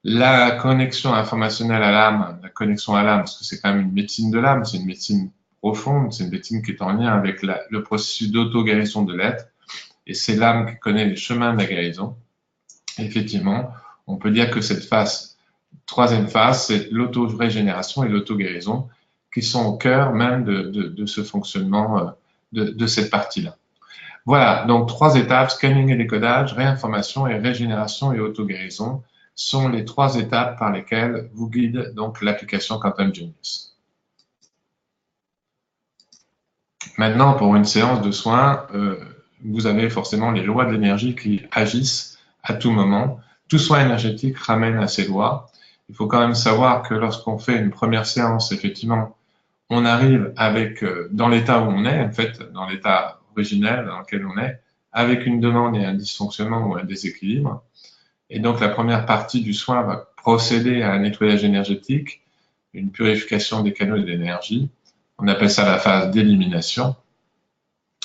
La connexion informationnelle à l'âme, la connexion à l'âme, parce que c'est quand même une médecine de l'âme, c'est une médecine profonde, c'est une médecine qui est en lien avec le processus d'auto-guérison de l'être, et c'est l'âme qui connaît les chemins de la guérison. Et effectivement, on peut dire que cette troisième phase, c'est l'auto-régénération et l'auto-guérison, qui sont au cœur même de ce fonctionnement de cette partie-là. Voilà, donc 3 étapes: scanning et décodage, réinformation et régénération et auto-guérison sont les 3 étapes par lesquelles vous guide donc l'application Quantum Genius. Maintenant, pour une séance de soins, vous avez forcément les lois de l'énergie qui agissent à tout moment. Tout soin énergétique ramène à ces lois. Il faut quand même savoir que lorsqu'on fait une première séance, effectivement, on arrive avec, dans l'état où on est, en fait, dans l'état originel dans lequel on est, avec une demande et un dysfonctionnement ou un déséquilibre. Et donc, la première partie du soin va procéder à un nettoyage énergétique, une purification des canaux d'énergie. On appelle ça la phase d'élimination.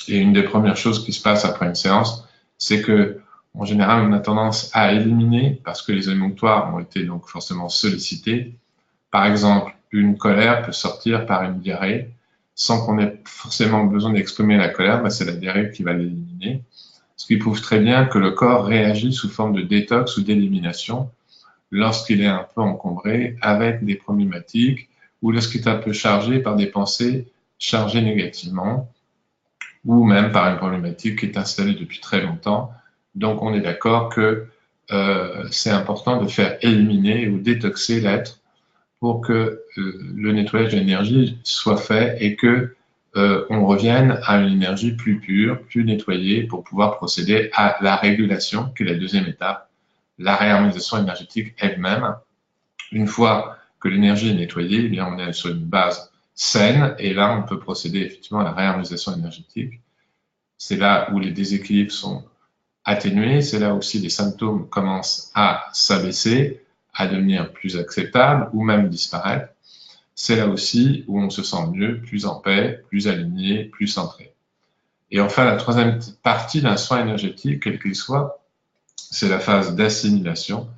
Et une des premières choses qui se passe après une séance, c'est que, en général, on a tendance à éliminer parce que les émonctoires ont été donc forcément sollicités. Par exemple, une colère peut sortir par une diarrhée sans qu'on ait forcément besoin d'exprimer la colère, c'est la diarrhée qui va l'éliminer. Ce qui prouve très bien que le corps réagit sous forme de détox ou d'élimination lorsqu'il est un peu encombré avec des problématiques ou lorsqu'il est un peu chargé par des pensées chargées négativement ou même par une problématique qui est installée depuis très longtemps. Donc on est d'accord que c'est important de faire éliminer ou détoxer l'être pour que le nettoyage d'énergie soit fait et que on revienne à une énergie plus pure, plus nettoyée pour pouvoir procéder à la régulation, qui est la deuxième étape, la réharmonisation énergétique elle-même. Une fois que l'énergie est nettoyée, eh bien, on est sur une base saine et là, on peut procéder effectivement à la réharmonisation énergétique. C'est là où les déséquilibres sont atténués, c'est là aussi les symptômes commencent à s'abaisser, à devenir plus acceptables ou même disparaître. C'est là aussi où on se sent mieux, plus en paix, plus aligné, plus centré. Et enfin, la troisième partie d'un soin énergétique, quel qu'il soit, c'est la phase d'assimilation,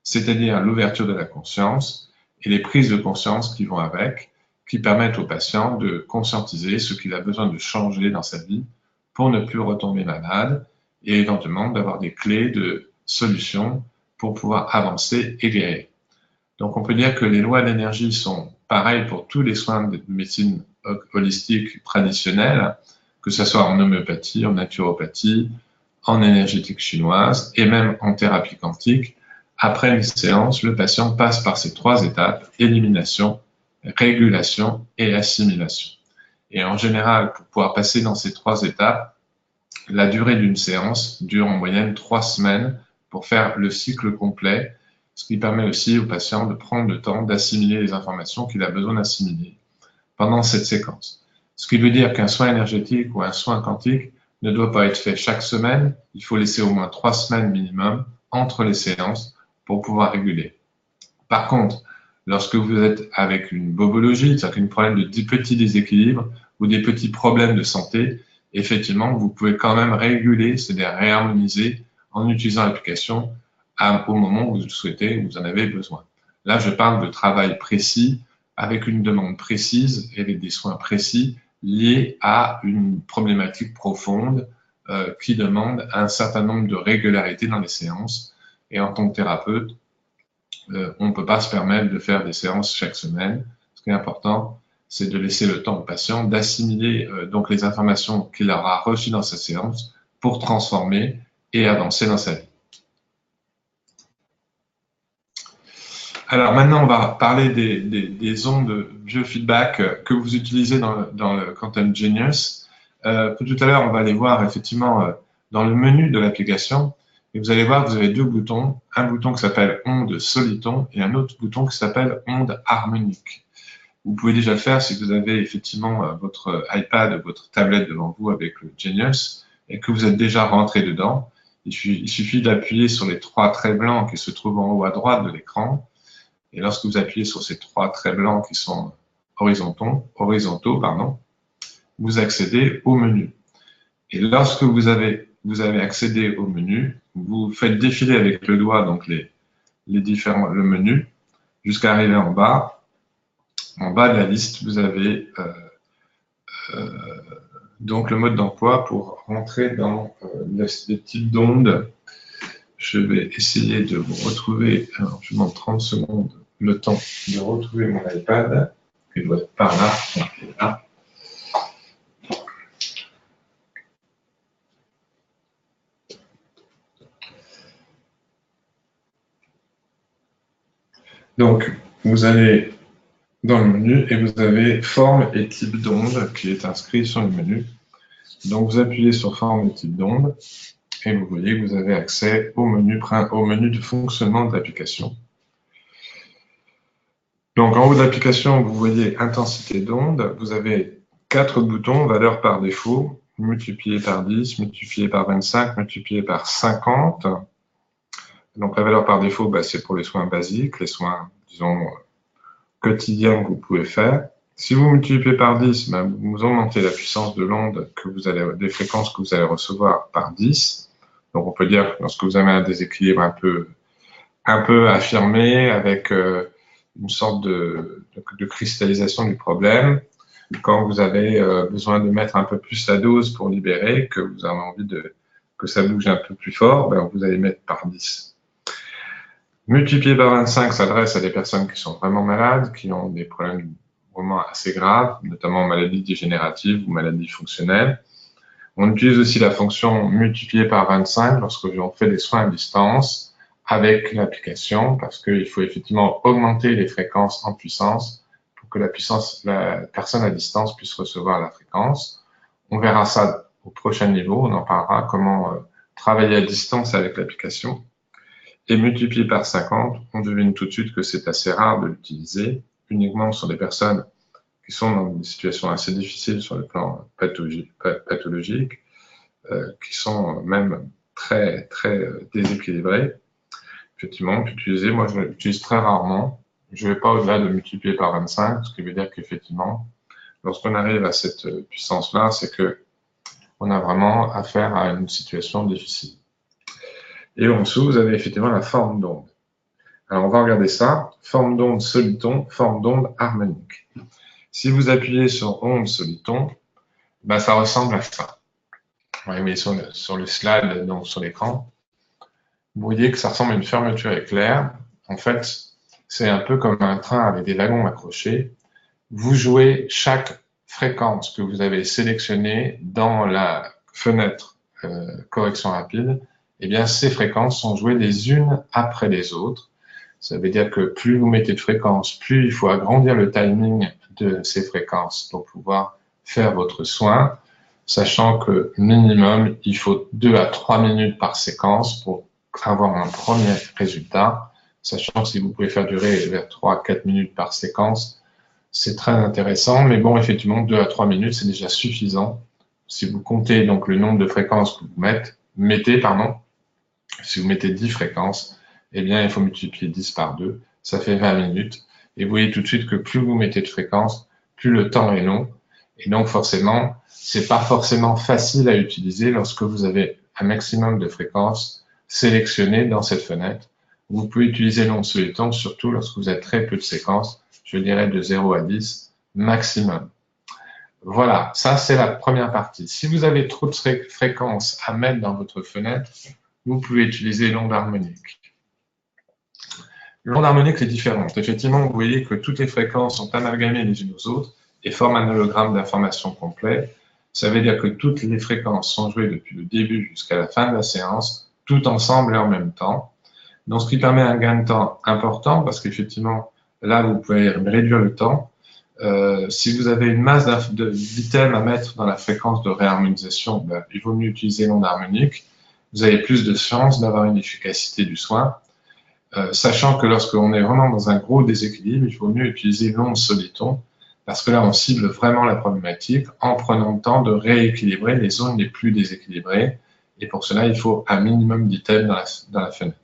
c'est-à-dire l'ouverture de la conscience et les prises de conscience qui vont avec, qui permettent au patient de conscientiser ce qu'il a besoin de changer dans sa vie pour ne plus retomber malade et éventuellement d'avoir des clés de solutions pour pouvoir avancer et guérir. Donc on peut dire que les lois d'énergie sont pareilles pour tous les soins de médecine holistique traditionnelle, que ce soit en homéopathie, en naturopathie, en énergétique chinoise et même en thérapie quantique. Après une séance, le patient passe par ces trois étapes, élimination, régulation et assimilation. Et en général, pour pouvoir passer dans ces trois étapes, la durée d'une séance dure en moyenne 3 semaines pour faire le cycle complet, ce qui permet aussi au patient de prendre le temps d'assimiler les informations qu'il a besoin d'assimiler pendant cette séquence. Ce qui veut dire qu'un soin énergétique ou un soin quantique ne doit pas être fait chaque semaine, il faut laisser au moins 3 semaines minimum entre les séances pour pouvoir réguler. Par contre, lorsque vous êtes avec une bobologie, c'est-à-dire un problème de petits déséquilibres ou des petits problèmes de santé, effectivement, vous pouvez quand même réguler, c'est-à-dire réharmoniser en utilisant l'application au moment où vous le souhaitez, où vous en avez besoin. Là, je parle de travail précis, avec une demande précise et avec des soins précis liés à une problématique profonde qui demande un certain nombre de régularités dans les séances. Et en tant que thérapeute, on ne peut pas se permettre de faire des séances chaque semaine. Ce qui est important, c'est de laisser le temps au patient d'assimiler donc les informations qu'il aura reçues dans sa séance pour transformer et avancer dans sa vie. Alors maintenant, on va parler des ondes biofeedback que vous utilisez dans le Quantum Genius. Tout à l'heure, on va aller voir effectivement dans le menu de l'application. Et vous allez voir que vous avez deux boutons. Un bouton qui s'appelle onde soliton et un autre bouton qui s'appelle onde harmonique. Vous pouvez déjà le faire si vous avez effectivement votre iPad ou votre tablette devant vous avec le Genius et que vous êtes déjà rentré dedans. Il suffit d'appuyer sur les trois traits blancs qui se trouvent en haut à droite de l'écran. Et lorsque vous appuyez sur ces trois traits blancs qui sont horizontaux, vous accédez au menu. Et lorsque vous avez accédé au menu, vous faites défiler avec le doigt donc le menu jusqu'à arriver en bas. En bas de la liste, vous avez donc le mode d'emploi pour rentrer dans le type d'onde. Je vais essayer de vous retrouver, alors je vous demande 30 secondes, le temps de retrouver mon iPad, qui doit être par là, là. Donc, vous allez dans le menu et vous avez forme et type d'onde qui est inscrit sur le menu. Donc, vous appuyez sur forme et type d'onde et vous voyez que vous avez accès au menu de fonctionnement de l'application. Donc, en haut de l'application, vous voyez intensité d'onde. Vous avez 4 boutons, valeur par défaut, multiplié par 10, multiplié par 25, multiplié par 50. Donc la valeur par défaut, c'est pour les soins basiques, les soins, disons, quotidiens que vous pouvez faire. Si vous multipliez par 10, vous augmentez la puissance de l'onde des fréquences que vous allez recevoir par 10. Donc on peut dire que lorsque vous avez un déséquilibre un peu affirmé, avec une sorte de cristallisation du problème, quand vous avez besoin de mettre un peu plus la dose pour libérer, que vous avez envie que ça bouge un peu plus fort, vous allez mettre par 10. Multiplié par 25 s'adresse à des personnes qui sont vraiment malades, qui ont des problèmes vraiment assez graves, notamment maladies dégénératives ou maladies fonctionnelles. On utilise aussi la fonction multipliée par 25 lorsque l'on fait des soins à distance avec l'application, parce qu'il faut effectivement augmenter les fréquences en puissance pour que la personne à distance puisse recevoir la fréquence. On verra ça au prochain niveau, on en parlera, comment travailler à distance avec l'application. Et multiplié par 50, on devine tout de suite que c'est assez rare de l'utiliser, uniquement sur des personnes qui sont dans des situations assez difficiles sur le plan pathologique, qui sont même très, très déséquilibrées. Effectivement, on peut utiliser, moi je l'utilise très rarement, je ne vais pas au-delà de multiplier par 25, ce qui veut dire qu'effectivement, lorsqu'on arrive à cette puissance-là, c'est que on a vraiment affaire à une situation difficile. Et en dessous, vous avez effectivement la forme d'onde. Alors, on va regarder ça. Forme d'onde soliton, forme d'onde harmonique. Si vous appuyez sur onde soliton, ça ressemble à ça. Vous voyez sur le slide, donc sur l'écran, vous voyez que ça ressemble à une fermeture éclair. En fait, c'est un peu comme un train avec des wagons accrochés. Vous jouez chaque fréquence que vous avez sélectionnée dans la fenêtre correction rapide. Eh bien, ces fréquences sont jouées les unes après les autres. Ça veut dire que plus vous mettez de fréquences, plus il faut agrandir le timing de ces fréquences pour pouvoir faire votre soin, sachant que minimum, il faut 2 à 3 minutes par séquence pour avoir un premier résultat, sachant que si vous pouvez faire durer vers 3 à 4 minutes par séquence, c'est très intéressant, mais bon, effectivement, 2 à 3 minutes, c'est déjà suffisant. Si vous comptez donc le nombre de fréquences que vous mettez, si vous mettez 10 fréquences, eh bien, il faut multiplier 10 par 2, ça fait 20 minutes. Et vous voyez tout de suite que plus vous mettez de fréquences, plus le temps est long. Et donc, forcément, c'est pas forcément facile à utiliser lorsque vous avez un maximum de fréquences sélectionnées dans cette fenêtre. Vous pouvez utiliser l'onde soliton, surtout lorsque vous avez très peu de séquences, je dirais de 0 à 10 maximum. Voilà, ça c'est la première partie. Si vous avez trop de fréquences à mettre dans votre fenêtre, vous pouvez utiliser l'onde harmonique. L'onde harmonique est différente. Effectivement, vous voyez que toutes les fréquences sont amalgamées les unes aux autres et forment un hologramme d'information complet. Ça veut dire que toutes les fréquences sont jouées depuis le début jusqu'à la fin de la séance, tout ensemble et en même temps. Donc, ce qui permet un gain de temps important parce qu'effectivement, là, vous pouvez réduire le temps. Si vous avez une masse d'items à mettre dans la fréquence de réharmonisation, il vaut mieux utiliser l'onde harmonique. Vous avez plus de chances d'avoir une efficacité du soin. Sachant que lorsqu'on est vraiment dans un gros déséquilibre, il vaut mieux utiliser l'onde soliton parce que là, on cible vraiment la problématique en prenant le temps de rééquilibrer les zones les plus déséquilibrées. Et pour cela, il faut un minimum d'items dans la fenêtre.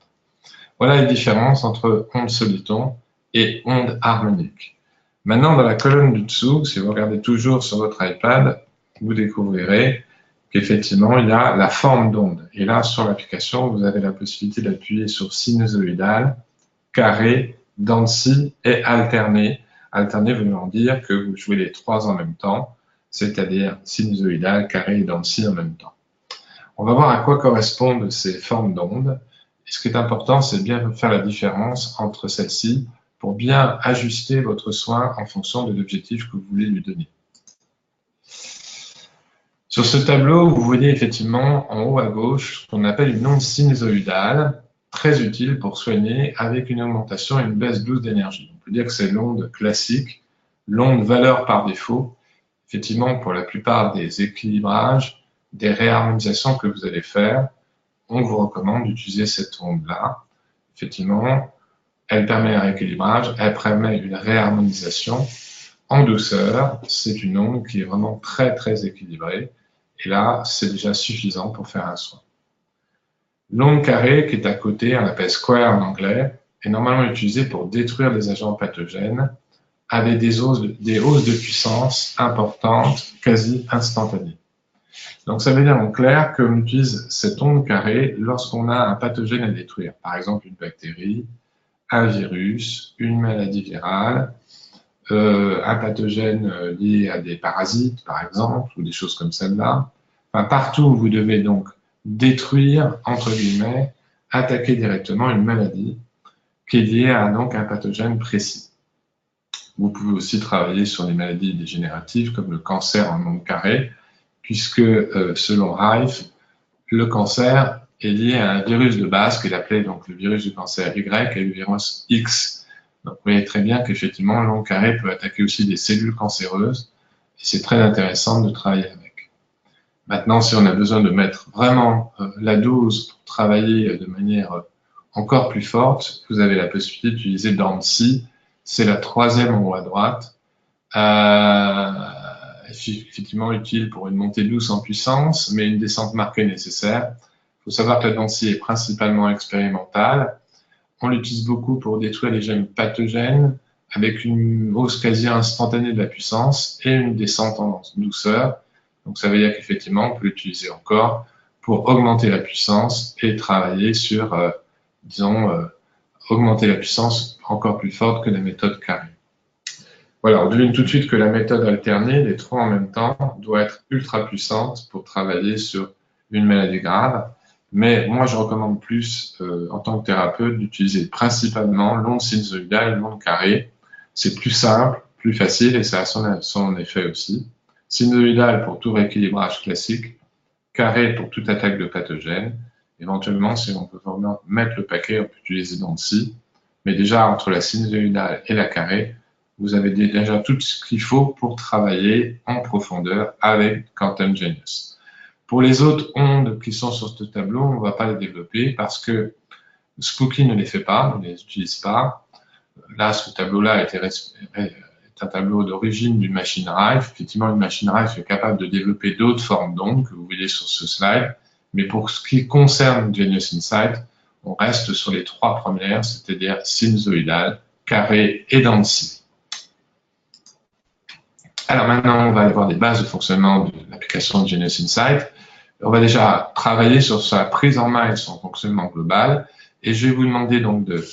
Voilà les différences entre onde soliton et onde harmonique. Maintenant, dans la colonne du dessous, si vous regardez toujours sur votre iPad, vous découvrirez qu'effectivement, il y a la forme d'onde. Et là, sur l'application, vous avez la possibilité d'appuyer sur sinusoïdal, carré, dents de scie et alterné. Alterné voulant dire que vous jouez les trois en même temps, c'est-à-dire sinusoïdal, carré et dents de scie en même temps. On va voir à quoi correspondent ces formes d'onde. Et ce qui est important, c'est bien faire la différence entre celles-ci pour bien ajuster votre soin en fonction de l'objectif que vous voulez lui donner. Sur ce tableau, vous voyez effectivement en haut à gauche ce qu'on appelle une onde sinusoïdale, très utile pour soigner avec une augmentation et une baisse douce d'énergie. On peut dire que c'est l'onde classique, l'onde valeur par défaut. Effectivement, pour la plupart des équilibrages, des réharmonisations que vous allez faire, on vous recommande d'utiliser cette onde-là. Effectivement, elle permet un rééquilibrage, elle permet une réharmonisation en douceur. C'est une onde qui est vraiment très, très équilibrée. Et là, c'est déjà suffisant pour faire un soin. L'onde carrée qui est à côté, on l'appelle square en anglais, est normalement utilisée pour détruire des agents pathogènes avec des hausses de puissance importantes, quasi instantanées. Donc ça veut dire en clair qu'on utilise cette onde carrée lorsqu'on a un pathogène à détruire, par exemple une bactérie, un virus, une maladie virale, un pathogène lié à des parasites, par exemple, ou des choses comme celle-là. Enfin, partout où vous devez donc détruire, entre guillemets, attaquer directement une maladie qui est liée à donc un pathogène précis. Vous pouvez aussi travailler sur les maladies dégénératives comme le cancer en onde carrée, puisque selon Reif, le cancer est lié à un virus de base qu'il appelait donc le virus du cancer Y et le virus X. Donc vous voyez très bien qu'effectivement l'onde carrée peut attaquer aussi des cellules cancéreuses et c'est très intéressant de travailler avec. Maintenant, si on a besoin de mettre vraiment la dose pour travailler de manière encore plus forte, vous avez la possibilité d'utiliser Dancy, c'est la troisième en haut à droite, effectivement utile pour une montée douce en puissance, mais une descente marquée nécessaire. Il faut savoir que la Dancy est principalement expérimentale. On l'utilise beaucoup pour détruire les gènes pathogènes, avec une hausse quasi instantanée de la puissance et une descente en douceur. Donc ça veut dire qu'effectivement, on peut l'utiliser encore pour augmenter la puissance et travailler sur, augmenter la puissance encore plus forte que la méthode carrée. Voilà, on devine tout de suite que la méthode alternée, les trois en même temps, doit être ultra puissante pour travailler sur une maladie grave. Mais moi, je recommande plus, en tant que thérapeute, d'utiliser principalement l'onde sinusoïdale et l'onde carrée. C'est plus simple, plus facile et ça a son effet aussi. Sinusoïdale pour tout rééquilibrage classique, carré pour toute attaque de pathogène. Éventuellement, si on peut vraiment mettre le paquet, on peut utiliser Dancy. Mais déjà, entre la sinusoïdale et la carrée, vous avez déjà tout ce qu'il faut pour travailler en profondeur avec Quantum Genius. Pour les autres ondes qui sont sur ce tableau, on ne va pas les développer parce que Spooky ne les fait pas, ne les utilise pas. Là, ce tableau-là est un tableau d'origine d'une machine Rife. Effectivement, une machine Rife est capable de développer d'autres formes d'ondes que vous voyez sur ce slide. Mais pour ce qui concerne Genius Insight, on reste sur les trois premières, c'est-à-dire sinusoïdale, carré et Dancy. Alors maintenant, on va aller voir des bases de fonctionnement de l'application de Genius Insight. On va déjà travailler sur sa prise en main et son fonctionnement global. Et je vais vous demander donc de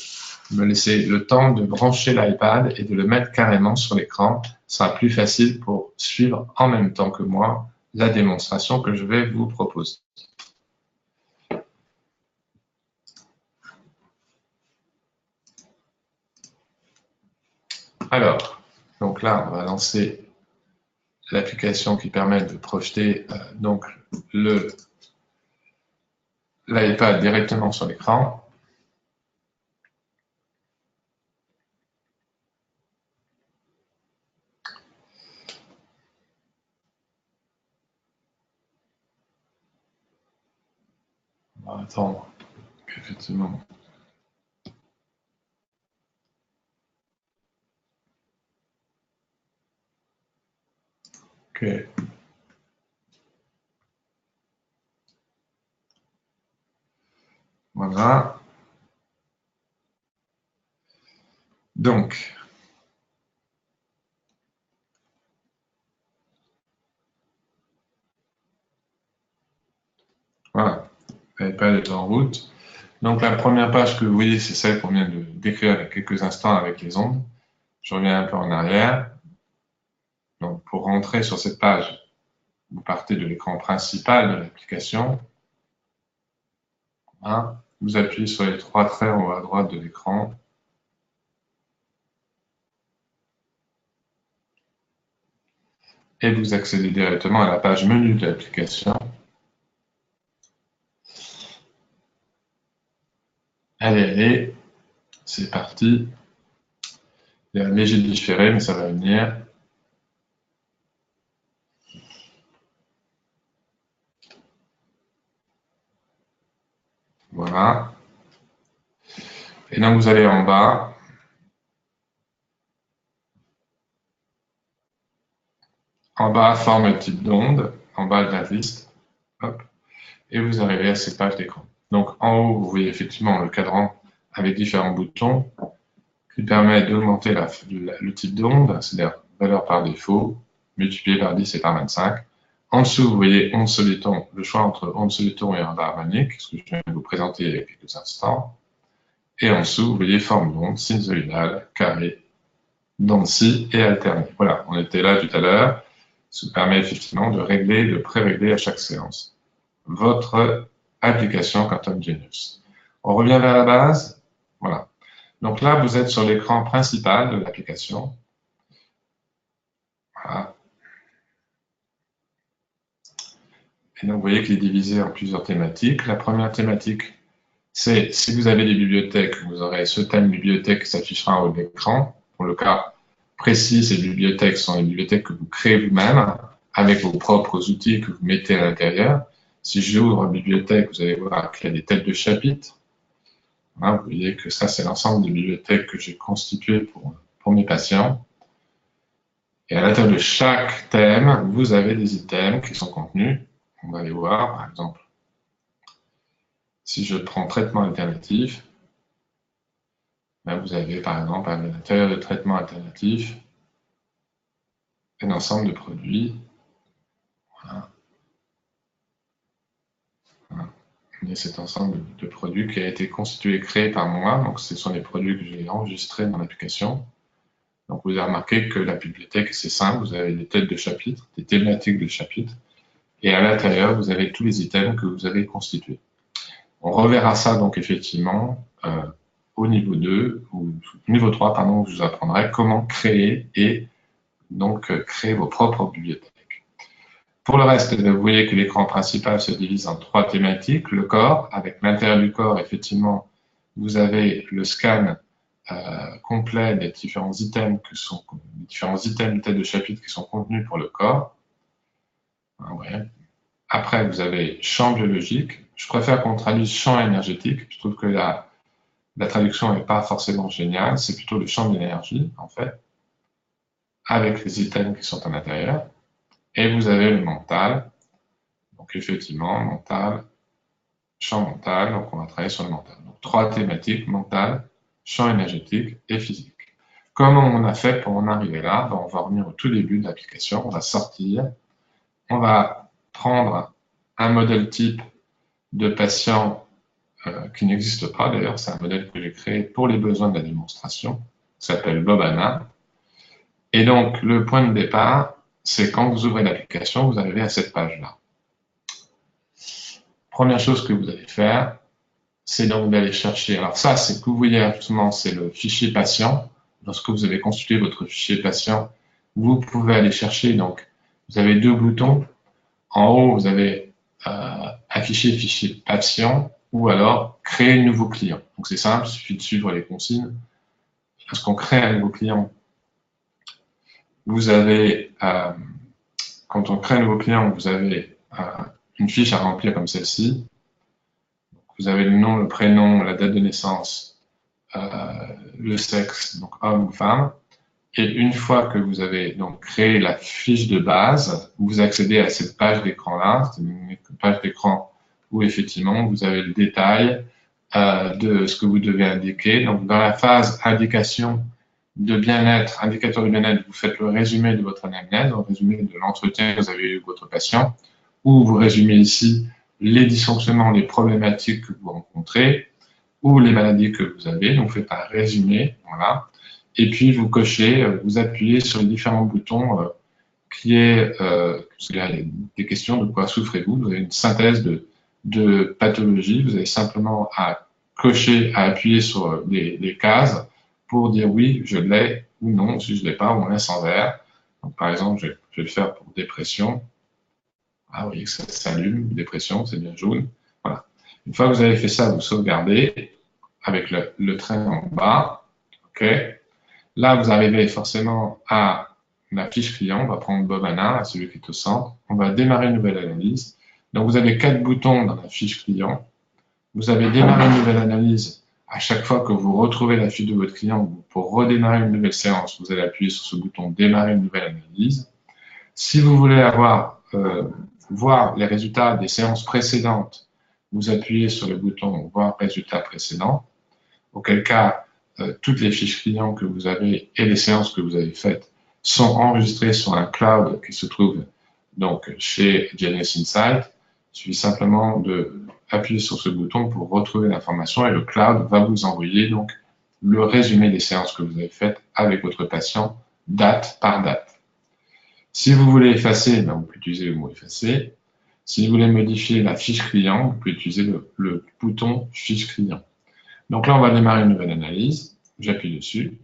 me laisser le temps de brancher l'iPad et de le mettre carrément sur l'écran. Ce sera plus facile pour suivre en même temps que moi la démonstration que je vais vous proposer. Alors, donc là, on va lancer l'application qui permet de projeter donc l'iPad directement sur l'écran. On va attendre qu'effectivement. Ok. Voilà. Donc, voilà, l'iPad est en route. Donc, la première page que vous voyez, c'est celle qu'on vient de décrire il y a quelques instants avec les ondes. Je reviens un peu en arrière. Donc, pour rentrer sur cette page, vous partez de l'écran principal de l'application. Hein, vous appuyez sur les trois traits en haut à droite de l'écran. Et vous accédez directement à la page menu de l'application. Allez, c'est parti. Il y a un léger différé, mais ça va venir. Voilà. Et donc, vous allez en bas. En bas, forme type d'onde, en bas de la liste. Hop. Et vous arrivez à cette page d'écran. Donc en haut, vous voyez effectivement le cadran avec différents boutons qui permet d'augmenter le type d'onde, c'est-à-dire valeur par défaut, multiplié par 10 et par 25. En dessous, vous voyez onde soliton, le choix entre onde soliton et onde harmonique, ce que je viens de vous présenter il y a quelques instants. Et en dessous, vous voyez forme d'onde, sinusoïdale, carré, dents de scie et alternée. Voilà, on était là tout à l'heure. Ça permet effectivement de régler, de pré-régler à chaque séance votre application Quantum Genius. On revient vers la base. Voilà. Donc là, vous êtes sur l'écran principal de l'application. Voilà. Et donc, vous voyez qu'il est divisé en plusieurs thématiques. La première thématique, c'est si vous avez des bibliothèques, vous aurez ce thème bibliothèque qui s'affichera en haut de l'écran. Pour le cas précis, ces bibliothèques sont les bibliothèques que vous créez vous-même avec vos propres outils que vous mettez à l'intérieur. Si j'ouvre bibliothèque, vous allez voir qu'il y a des têtes de chapitres. Voilà, vous voyez que ça, c'est l'ensemble des bibliothèques que j'ai constituées pour mes patients. Et à l'intérieur de chaque thème, vous avez des items qui sont contenus. On va les voir, par exemple. Si je prends traitement alternatif, ben vous avez par exemple à l'intérieur de traitement alternatif un ensemble de produits. Voilà. Voilà. Il y a cet ensemble de produits qui a été constitué et créé par moi. Donc, ce sont les produits que j'ai enregistrés dans l'application. Donc, vous avez remarqué que la bibliothèque, c'est simple. Vous avez des têtes de chapitres, des thématiques de chapitres. Et à l'intérieur, vous avez tous les items que vous avez constitués. On reverra ça donc effectivement au niveau 2 ou niveau 3, pardon, où je vous apprendrai comment créer et donc créer vos propres bibliothèques. Pour le reste, vous voyez que l'écran principal se divise en 3 thématiques. Le corps, avec l'intérieur du corps, effectivement, vous avez le scan complet des différents items de tête de chapitre qui sont contenus pour le corps. Ouais. Après, vous avez champ biologique. Je préfère qu'on traduise champ énergétique. Je trouve que la traduction n'est pas forcément géniale. C'est plutôt le champ d'énergie, en fait, avec les items qui sont à l'intérieur. Et vous avez le mental. Donc, effectivement, mental, champ mental. Donc, on va travailler sur le mental. Donc, 3 thématiques, mental, champ énergétique et physique. Comment on a fait pour en arriver là? On va revenir au tout début de l'application. On va sortir. On va prendre un modèle type de patient qui n'existe pas d'ailleurs, c'est un modèle que j'ai créé pour les besoins de la démonstration, qui s'appelle Bobana. Et donc, le point de départ, c'est quand vous ouvrez l'application, vous arrivez à cette page-là. Première chose que vous allez faire, c'est donc d'aller chercher. Alors ça, c'est que vous voyez actuellement, c'est le fichier patient. Lorsque vous avez constitué votre fichier patient, vous pouvez aller chercher, donc, vous avez 2 boutons. En haut, vous avez afficher fichier patient ou alors créer un nouveau client. Donc c'est simple, il suffit de suivre les consignes. Lorsqu'on crée un nouveau client, vous avez, quand on crée un nouveau client, vous avez une fiche à remplir comme celle-ci. Vous avez le nom, le prénom, la date de naissance, le sexe, donc homme ou femme. Et une fois que vous avez donc créé la fiche de base, vous accédez à cette page d'écran-là, c'est une page d'écran où effectivement vous avez le détail de ce que vous devez indiquer. Donc dans la phase indication de bien-être, indicateur de bien-être, vous faites le résumé de votre anamnèse, le résumé de l'entretien que vous avez eu avec votre patient, ou vous résumez ici les dysfonctionnements, les problématiques que vous rencontrez, ou les maladies que vous avez. Donc vous faites un résumé, voilà. Et puis vous cochez, vous appuyez sur les différents boutons qui est des questions de quoi souffrez-vous. Vous avez une synthèse de pathologie. Vous avez simplement à cocher, à appuyer sur des cases pour dire oui, je l'ai ou non. Si je ne l'ai pas, on laisse en vert. Donc, par exemple, je vais le faire pour dépression. Ah, vous voyez que ça s'allume, dépression, c'est bien jaune. Voilà. Une fois que vous avez fait ça, vous sauvegardez avec le trait en bas. OK. Là, vous arrivez forcément à la fiche client. On va prendre Bobana, celui qui est au centre. On va démarrer une nouvelle analyse. Donc, vous avez 4 boutons dans la fiche client. Vous avez démarré une nouvelle analyse. À chaque fois que vous retrouvez la fiche de votre client, pour redémarrer une nouvelle séance, vous allez appuyer sur ce bouton démarrer une nouvelle analyse. Si vous voulez voir les résultats des séances précédentes, vous appuyez sur le bouton « Voir résultat précédent », auquel cas, toutes les fiches clients que vous avez et les séances que vous avez faites sont enregistrées sur un cloud qui se trouve donc chez Genius Insight. Il suffit simplement d'appuyer sur ce bouton pour retrouver l'information et le cloud va vous envoyer donc le résumé des séances que vous avez faites avec votre patient, date par date. Si vous voulez effacer, vous pouvez utiliser le mot effacer. Si vous voulez modifier la fiche client, vous pouvez utiliser le bouton fiche client. Donc là, on va démarrer une nouvelle analyse. J'appuie dessus.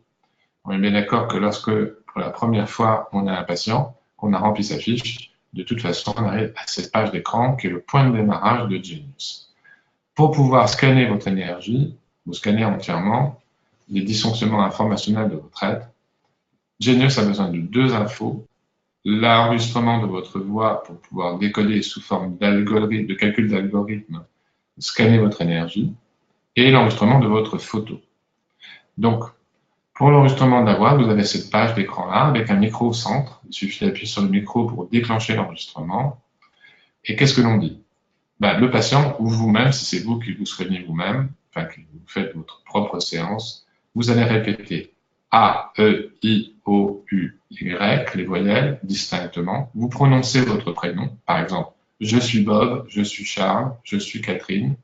On est bien d'accord que lorsque, pour la première fois, on a un patient, qu'on a rempli sa fiche, de toute façon, on arrive à cette page d'écran qui est le point de démarrage de Genius. Pour pouvoir scanner votre énergie, vous scannez entièrement les dysfonctionnements informationnels de votre aide. Genius a besoin de deux infos. L'enregistrement de votre voix pour pouvoir décoder sous forme d'algorithme, de calcul d'algorithme, scanner votre énergie, et l'enregistrement de votre photo. Donc, pour l'enregistrement de la voix, vous avez cette page d'écran-là avec un micro au centre. Il suffit d'appuyer sur le micro pour déclencher l'enregistrement. Et qu'est-ce que l'on dit? Le patient ou vous-même, si c'est vous qui vous soignez vous-même, enfin que vous faites votre propre séance, vous allez répéter A, E, I, O, U, Y, les voyelles, distinctement. Vous prononcez votre prénom, par exemple, je suis Bob, je suis Charles, je suis Catherine,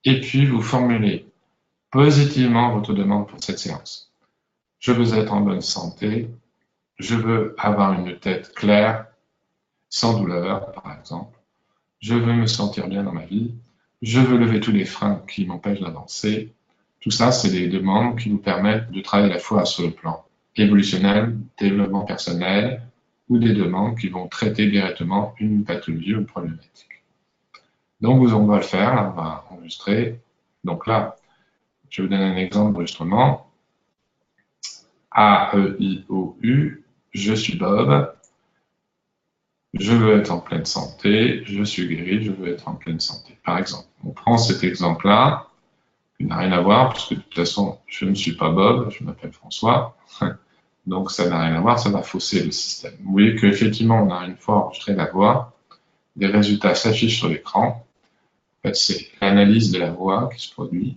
et puis vous formulez positivement votre demande pour cette séance. Je veux être en bonne santé, je veux avoir une tête claire, sans douleur, par exemple. Je veux me sentir bien dans ma vie. Je veux lever tous les freins qui m'empêchent d'avancer. Tout ça, c'est des demandes qui vous permettent de travailler à la fois sur le plan évolutionnel, développement personnel, ou des demandes qui vont traiter directement une pathologie ou une problématique. Donc, on va le faire, là, on va enregistrer. Donc là, je vais vous donner un exemple d'enregistrement. A, E, I, O, U, je suis Bob. Je veux être en pleine santé, je suis guéri, je veux être en pleine santé. Par exemple, on prend cet exemple-là, qui n'a rien à voir, parce que de toute façon, je ne suis pas Bob, je m'appelle François, donc ça n'a rien à voir, ça va fausser le système. Vous voyez qu'effectivement, on a une fois enregistré la voix, des résultats s'affichent sur l'écran. En fait, c'est l'analyse de la voix qui se produit.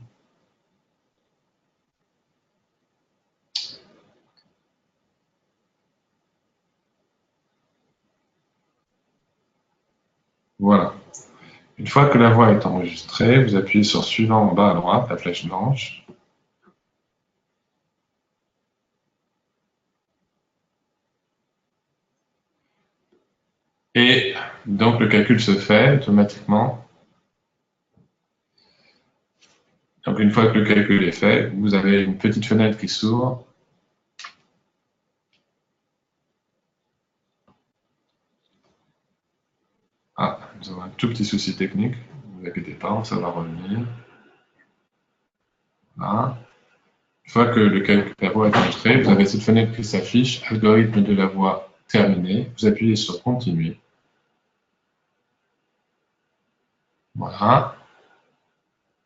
Voilà. Une fois que la voix est enregistrée, vous appuyez sur Suivant en bas à droite, la flèche blanche. Et donc le calcul se fait automatiquement. Donc une fois que le calcul est fait, vous avez une petite fenêtre qui s'ouvre. Ah, nous avons un tout petit souci technique, ne vous inquiétez pas, ça va revenir. Voilà. Une fois que le calcul de la voix est entré, vous avez cette fenêtre qui s'affiche, algorithme de la voix terminé. Vous appuyez sur Continuer. Voilà.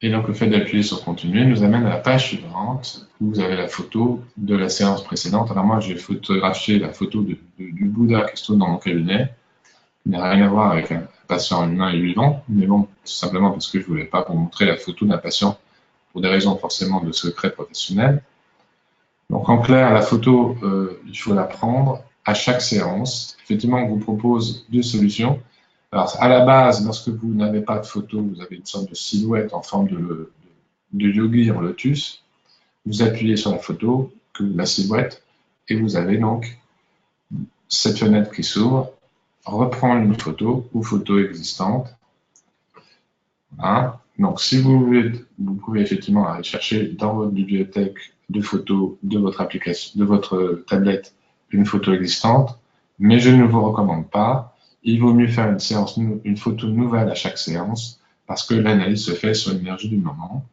Et donc le fait d'appuyer sur Continuer nous amène à la page suivante, où vous avez la photo de la séance précédente. Alors moi, j'ai photographié la photo du Bouddha qui se trouve dans mon cabinet. Il n'a rien à voir avec un patient humain et vivant, mais bon, tout simplement parce que je ne voulais pas vous montrer la photo d'un patient pour des raisons forcément de secret professionnel. Donc en clair, la photo, il faut la prendre à chaque séance. Effectivement, on vous propose deux solutions. Alors à la base, lorsque vous n'avez pas de photo, vous avez une sorte de silhouette en forme de yogi en lotus. Vous appuyez sur la photo, la silhouette, et vous avez donc cette fenêtre qui s'ouvre. Reprendre une photo ou photo existante. Voilà. Donc, si vous voulez, vous pouvez effectivement aller chercher dans votre bibliothèque de photos de votre application, de votre tablette, une photo existante, mais je ne vous recommande pas. Il vaut mieux faire une photo nouvelle à chaque séance parce que l'analyse se fait sur l'énergie du moment.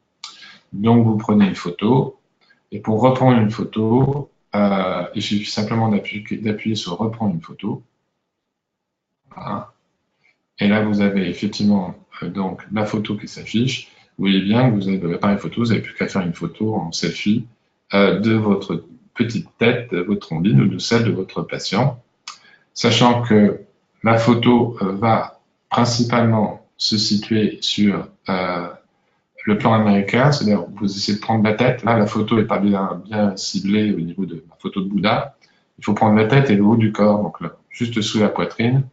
Donc, vous prenez une photo et pour reprendre une photo, il suffit simplement d'appuyer sur reprendre une photo. Voilà. Et là, vous avez effectivement donc la photo qui s'affiche. Vous voyez bien que vous avez l'appareil photo, vous n'avez plus qu'à faire une photo en selfie de votre petite tête, de votre trombine ou de celle de votre patient, sachant que la photo va principalement se situer sur le plan américain, c'est-à-dire vous essayez de prendre la tête. Là, la photo n'est pas bien ciblée au niveau de la photo de Bouddha. Il faut prendre la tête et le haut du corps, donc là, juste sous la poitrine,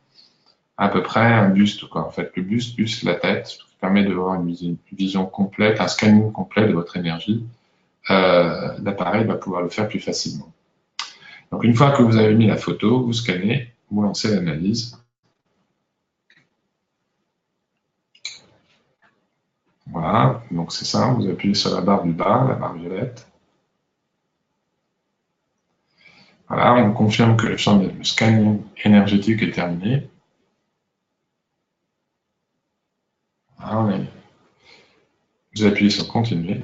à peu près un buste, quoi. En fait, le buste plus la tête, ce qui permet d'avoir une vision complète, un scanning complet de votre énergie. L'appareil va pouvoir le faire plus facilement. Donc, une fois que vous avez mis la photo, vous scannez, vous lancez l'analyse. Voilà, donc c'est ça, vous appuyez sur la barre du bas, la barre violette. Voilà, on confirme que le scanning énergétique est terminé. Voilà, vous appuyez sur continuer.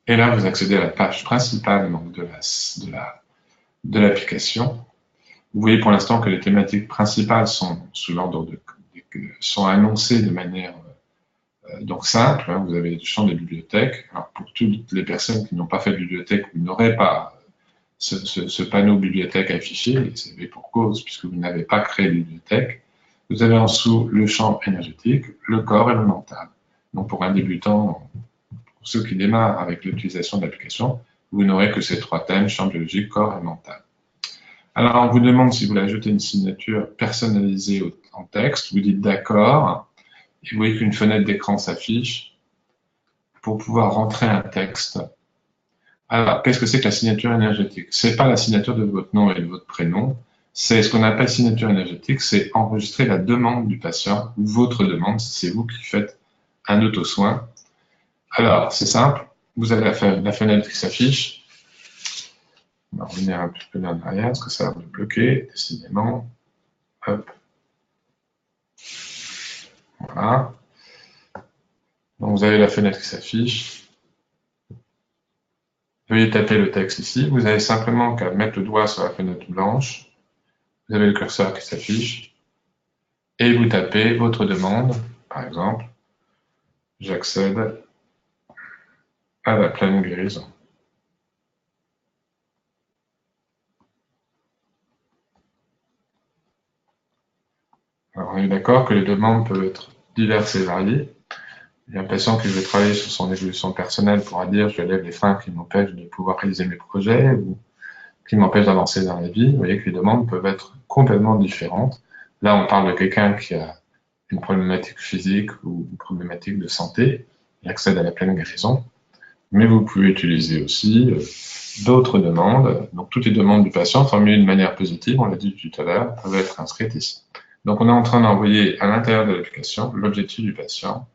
Et là, vous accédez à la page principale donc, de l'application. Vous voyez pour l'instant que les thématiques principales sont sous l'ordre sont annoncées de manière donc simple. Hein. Vous avez le champ des bibliothèques. Alors pour toutes les personnes qui n'ont pas fait de bibliothèque, vous n'aurez pas ce panneau bibliothèque affiché, et c'est pour cause, puisque vous n'avez pas créé de bibliothèque. Vous avez en dessous le champ énergétique, le corps et le mental. Donc pour un débutant, pour ceux qui démarrent avec l'utilisation de l'application, vous n'aurez que ces trois thèmes, champ biologique, corps et mental. Alors on vous demande si vous voulez ajouter une signature personnalisée en texte, vous dites d'accord, et vous voyez qu'une fenêtre d'écran s'affiche pour pouvoir rentrer un texte. Alors, qu'est-ce que c'est que la signature énergétique? C'est pas la signature de votre nom et de votre prénom, c'est ce qu'on appelle signature énergétique, c'est enregistrer la demande du patient, ou votre demande, si c'est vous qui faites un auto-soin. Alors, c'est simple, vous avez la fenêtre qui s'affiche. On va revenir un petit peu en arrière, parce que ça va me bloquer, décidément. Hop. Voilà. Donc, vous avez la fenêtre qui s'affiche. Veuillez taper le texte ici. Vous avez simplement qu'à mettre le doigt sur la fenêtre blanche. Vous avez le curseur qui s'affiche. Et vous tapez votre demande. Par exemple, j'accède à la pleine guérison. Alors, on est d'accord que les demandes peuvent être diverses et variées. Il y a un patient qui veut travailler sur son évolution personnelle pourra dire je lève les freins qui m'empêchent de pouvoir réaliser mes projets ou qui m'empêchent d'avancer dans la vie. Vous voyez que les demandes peuvent être complètement différentes. Là, on parle de quelqu'un qui a une problématique physique ou une problématique de santé, il accède à la pleine guérison. Mais vous pouvez utiliser aussi d'autres demandes. Donc, toutes les demandes du patient formulées de manière positive, on l'a dit tout à l'heure, peuvent être inscrites ici. Donc, on est en train d'envoyer à l'intérieur de l'application l'objectif du patient.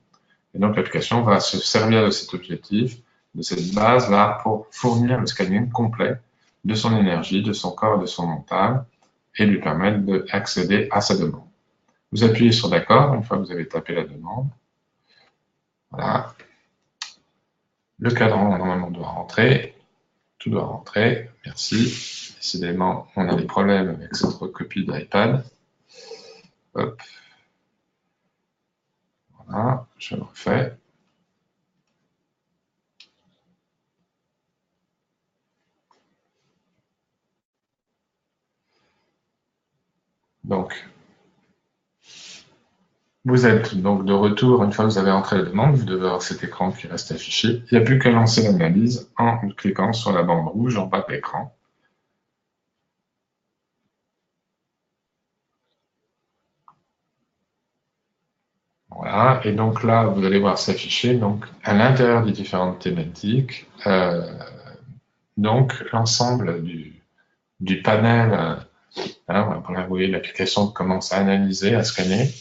Et donc, l'application va se servir de cet objectif, de cette base-là, pour fournir le scanning complet de son énergie, de son corps, de son mental, et lui permettre d'accéder à sa demande. Vous appuyez sur d'accord, une fois que vous avez tapé la demande. Voilà. Le cadran, normalement, doit rentrer. Tout doit rentrer. Merci. Décidément, on a des problèmes avec cette copie d'iPad. Hop. Voilà, je le refais. Donc, vous êtes donc de retour, une fois que vous avez entré la demande, vous devez avoir cet écran qui reste affiché. Il n'y a plus qu'à lancer l'analyse en cliquant sur la bande rouge en bas de l'écran. Voilà, et donc là, vous allez voir s'afficher donc à l'intérieur des différentes thématiques, donc l'ensemble du panel. Hein, vous voyez, l'application commence à analyser, à scanner,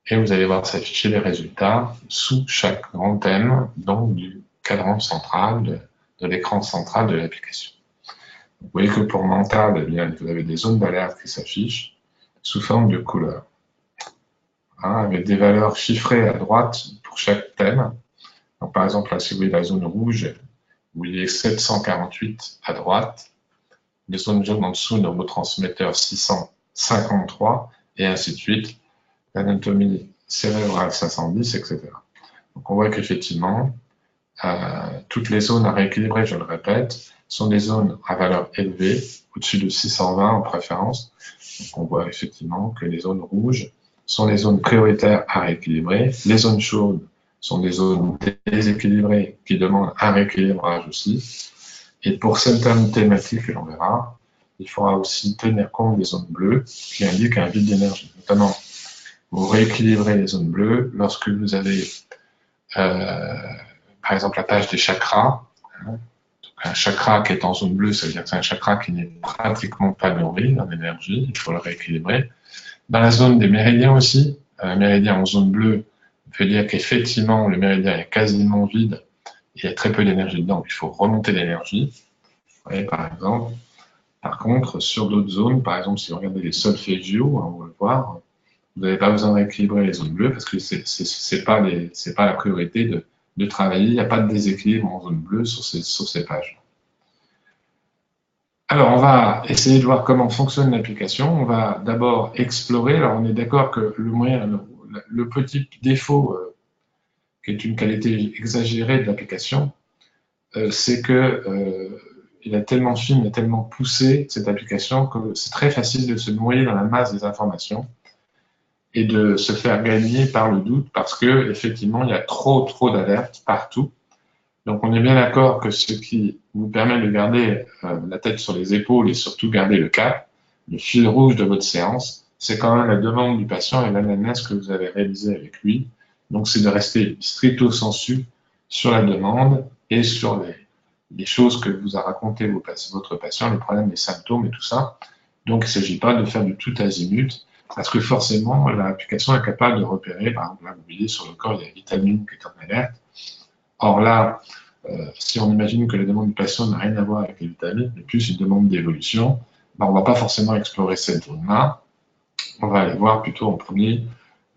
et vous allez voir s'afficher les résultats sous chaque grand thème, donc du cadran central, de l'écran central de l'application. Vous voyez que pour mental, eh bien, vous avez des zones d'alerte qui s'affichent sous forme de couleurs, hein, avec des valeurs chiffrées à droite pour chaque thème. Donc, par exemple, là, si vous voyez la zone rouge, vous voyez 748 à droite, les zones jaunes en dessous, neurotransmetteurs 653, et ainsi de suite, l'anatomie cérébrale 510, etc. Donc on voit qu'effectivement, toutes les zones à rééquilibrer, je le répète, sont des zones à valeur élevée, au-dessus de 620 en préférence. Donc on voit effectivement que les zones rouges sont les zones prioritaires à rééquilibrer. Les zones chaudes sont des zones déséquilibrées qui demandent un rééquilibrage aussi. Et pour certaines thématiques, et on verra, il faudra aussi tenir compte des zones bleues qui indiquent un vide d'énergie. Notamment, vous rééquilibrez les zones bleues lorsque vous avez, par exemple, la page des chakras. Un chakra qui est en zone bleue, ça veut dire que c'est un chakra qui n'est pratiquement pas nourri en énergie, il faut le rééquilibrer. Dans la zone des méridiens aussi, un méridien en zone bleue veut dire qu'effectivement le méridien est quasiment vide, il y a très peu d'énergie dedans, il faut remonter l'énergie. Vous voyez, par exemple. Par contre, sur d'autres zones, par exemple, si vous regardez les solféggios, on va le voir, vous n'avez pas besoin de rééquilibrer les zones bleues parce que c'est pas la priorité de travailler. Il n'y a pas de déséquilibre en zone bleue sur ces pages. Alors, on va essayer de voir comment fonctionne l'application. On va d'abord explorer. Alors, on est d'accord que le petit défaut, qui est une qualité exagérée de l'application, c'est que il est tellement fine et tellement poussé, cette application, que c'est très facile de se noyer dans la masse des informations et de se faire gagner par le doute parce que effectivement il y a trop d'alertes partout. Donc on est bien d'accord que ce qui vous permet de garder la tête sur les épaules et surtout garder le cap, le fil rouge de votre séance, c'est quand même la demande du patient et l'analyse que vous avez réalisée avec lui. Donc c'est de rester stricto sensu sur la demande et sur les choses que vous a raconté votre patient, les problèmes, les symptômes et tout ça. Donc il ne s'agit pas de faire du tout azimut, parce que forcément, l'application est capable de repérer, par exemple, là, vous voyez, sur le corps, il y a la vitamine qui est en alerte. Or là, si on imagine que la demande du patient n'a rien à voir avec les vitamines, mais plus une demande d'évolution, ben, on ne va pas forcément explorer cette zone-là. On va aller voir plutôt en premier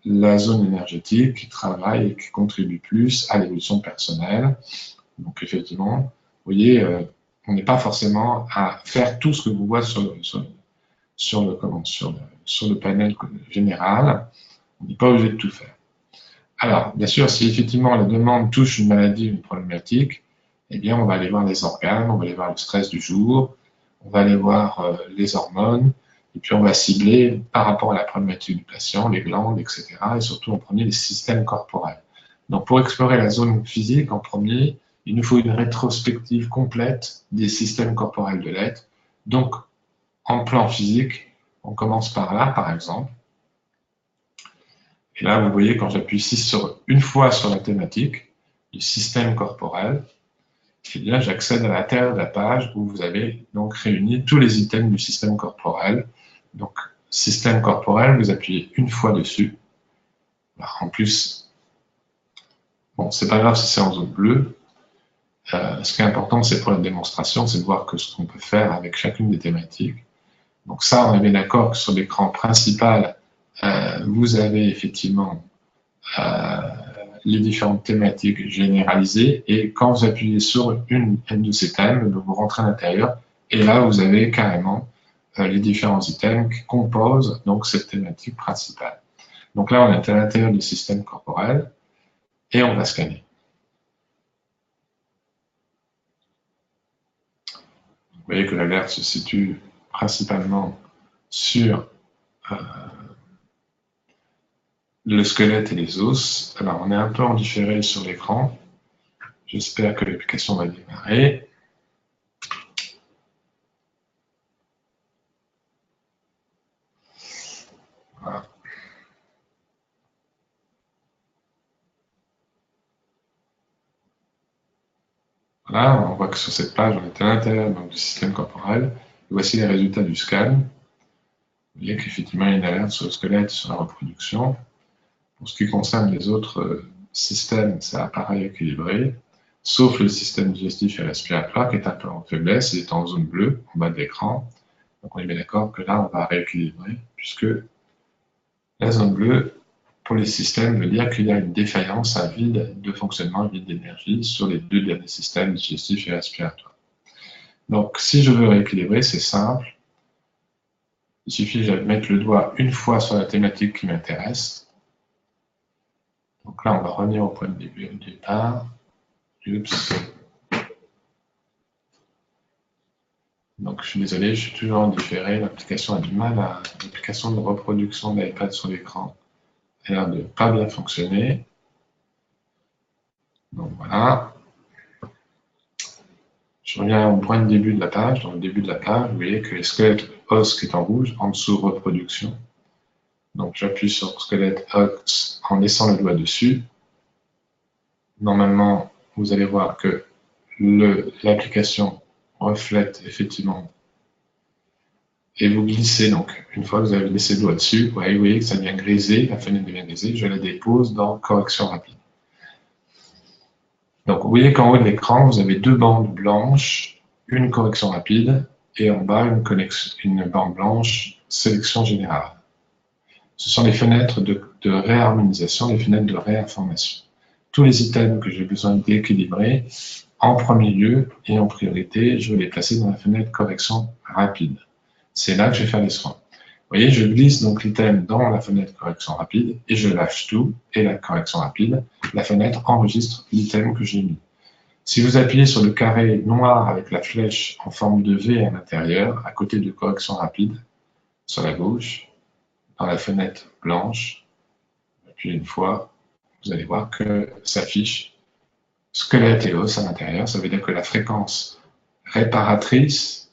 la zone énergétique qui travaille et qui contribue plus à l'évolution personnelle. Donc effectivement, vous voyez, on n'est pas forcément à faire tout ce que vous voyez sur le panel général. On n'est pas obligé de tout faire. Alors, bien sûr, si effectivement la demande touche une maladie, une problématique, eh bien, on va aller voir les organes, on va aller voir le stress du jour, on va aller voir les hormones, et puis on va cibler par rapport à la problématique du patient, les glandes, etc., et surtout en premier les systèmes corporels. Donc, pour explorer la zone physique, en premier, il nous faut une rétrospective complète des systèmes corporels de l'être. Donc, en plan physique, on commence par là, par exemple. Et là, vous voyez, quand j'appuie ici une fois sur la thématique du système corporel, eh bien, j'accède à l'intérieur de la page où vous avez donc réuni tous les items du système corporel. Donc, système corporel, vous appuyez une fois dessus. Alors, en plus, bon, c'est pas grave si c'est en zone bleue. Ce qui est important, c'est pour la démonstration, c'est de voir ce qu'on peut faire avec chacune des thématiques. Donc ça, on est bien d'accord que sur l'écran principal, vous avez effectivement les différentes thématiques généralisées et quand vous appuyez sur une de ces thèmes, vous rentrez à l'intérieur et là, vous avez carrément les différents items qui composent donc cette thématique principale. Donc là, on est à l'intérieur du système corporel et on va scanner. Vous voyez que l'alerte se situe principalement sur le squelette et les os. Alors, on est un peu en différé sur l'écran. J'espère que l'application va démarrer. Voilà. Voilà, on voit que sur cette page, on est à l'intérieur du système corporel. Et voici les résultats du scan. Vous voyez qu'effectivement, il y a une alerte sur le squelette, sur la reproduction. Pour ce qui concerne les autres systèmes, ça apparaît équilibré, sauf le système digestif et respiratoire qui est un peu en faiblesse, il est en zone bleue, en bas de l'écran. Donc on est bien d'accord que là, on va rééquilibrer, puisque la zone bleue, pour les systèmes, veut dire qu'il y a une défaillance, un vide de fonctionnement, un vide d'énergie sur les deux derniers systèmes, digestif et respiratoire. Donc, si je veux rééquilibrer, c'est simple. Il suffit de mettre le doigt une fois sur la thématique qui m'intéresse. Donc là, on va revenir au point de départ. Oups. Donc, je suis désolé, je suis toujours en différé. L'application a du mal l'application de reproduction de l'iPad sur l'écran a l'air de pas bien fonctionner. Donc voilà. Je reviens au point de début de la page. Dans le début de la page, vous voyez que le squelette os qui est en rouge, en dessous reproduction. Donc j'appuie sur squelette os en laissant le doigt dessus. Normalement, vous allez voir que l'application reflète effectivement. Et vous glissez donc, une fois que vous avez laissé le doigt dessus, vous voyez que ça devient grisé, la fenêtre devient grisée, je la dépose dans correction rapide. Donc vous voyez qu'en haut de l'écran, vous avez deux bandes blanches, une correction rapide, et en bas une bande blanche, sélection générale. Ce sont les fenêtres de réharmonisation, les fenêtres de réinformation. Tous les items que j'ai besoin d'équilibrer, en premier lieu et en priorité, je vais les placer dans la fenêtre correction rapide. C'est là que je vais faire les soins. Vous voyez, je glisse donc l'item dans la fenêtre correction rapide et je lâche tout et la correction rapide. La fenêtre enregistre l'item que j'ai mis. Si vous appuyez sur le carré noir avec la flèche en forme de V à l'intérieur, à côté de correction rapide, sur la gauche, dans la fenêtre blanche, puis une fois, vous allez voir que s'affiche squelette et os à l'intérieur. Ça veut dire que la fréquence réparatrice,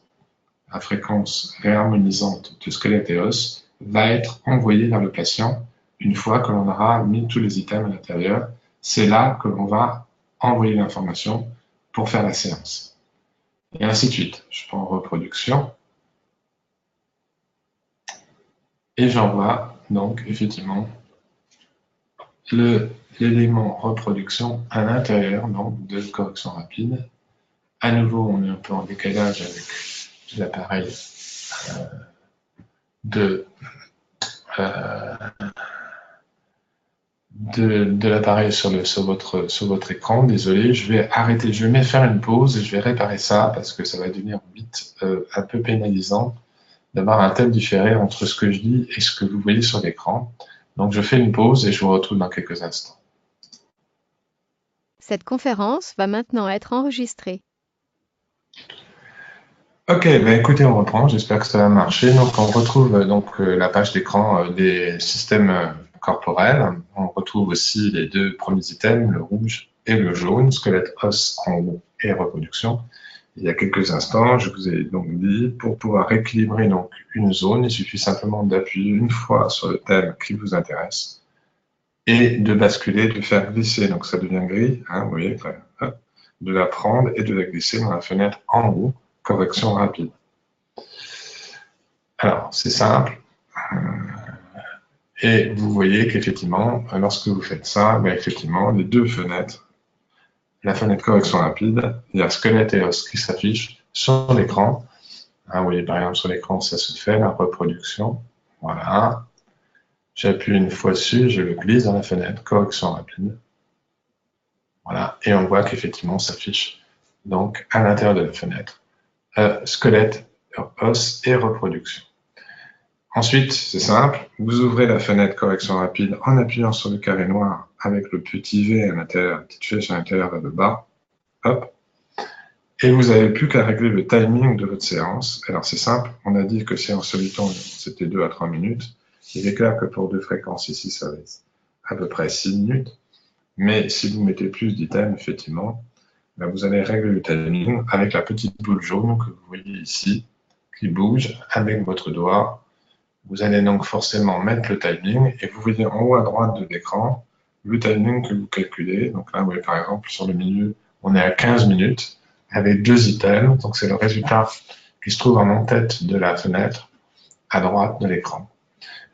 la fréquence réharmonisante de squelette et os va être envoyée vers le patient une fois que l'on aura mis tous les items à l'intérieur. C'est là que l'on va envoyer l'information pour faire la séance. Et ainsi de suite. Je prends reproduction et j'envoie donc effectivement l'élément reproduction à l'intérieur donc de correction rapide. À nouveau, on est un peu en décalage avec l'appareil de l'appareil sur votre écran. Désolé, je vais arrêter, je vais faire une pause et je vais réparer ça parce que ça va devenir vite un peu pénalisant d'avoir un tel différé entre ce que je dis et ce que vous voyez sur l'écran. Donc je fais une pause et je vous retrouve dans quelques instants. Cette conférence va maintenant être enregistrée. Ok, ben écoutez, on reprend. J'espère que ça va marcher. Donc on retrouve donc la page d'écran des systèmes corporels. On retrouve aussi les deux premiers items, le rouge et le jaune, squelette, os en haut et reproduction. Il y a quelques instants, je vous ai donc dit, pour pouvoir équilibrer donc une zone, il suffit simplement d'appuyer une fois sur le thème qui vous intéresse et de basculer, de faire glisser. Donc ça devient gris, hein, vous voyez, de la prendre et de la glisser dans la fenêtre en haut, correction rapide. Alors, c'est simple. Et vous voyez qu'effectivement, lorsque vous faites ça, ben effectivement, les deux fenêtres, la fenêtre correction rapide, il y a squelette et os qui s'affichent sur l'écran. Hein, vous voyez par exemple sur l'écran, ça se fait, la reproduction. Voilà. J'appuie une fois dessus, je le glisse dans la fenêtre, correction rapide. Voilà. Et on voit qu'effectivement, ça s'affiche donc à l'intérieur de la fenêtre, squelette, os et reproduction. Ensuite, c'est simple, vous ouvrez la fenêtre correction rapide en appuyant sur le carré noir avec le petit V à l'intérieur, la petite flèche à l'intérieur vers le bas. Hop. Et vous n'avez plus qu'à régler le timing de votre séance. Alors c'est simple, on a dit que séance soliton, c'était 2 à 3 minutes. Il est clair que pour deux fréquences ici, ça va être à peu près 6 minutes. Mais si vous mettez plus d'items, effectivement, ben vous allez régler le timing avec la petite boule jaune que vous voyez ici, qui bouge avec votre doigt. Vous allez donc forcément mettre le timing et vous voyez en haut à droite de l'écran le timing que vous calculez. Donc là, vous voyez par exemple sur le milieu, on est à 15 minutes avec 2 items. Donc c'est le résultat qui se trouve en en-tête de la fenêtre à droite de l'écran.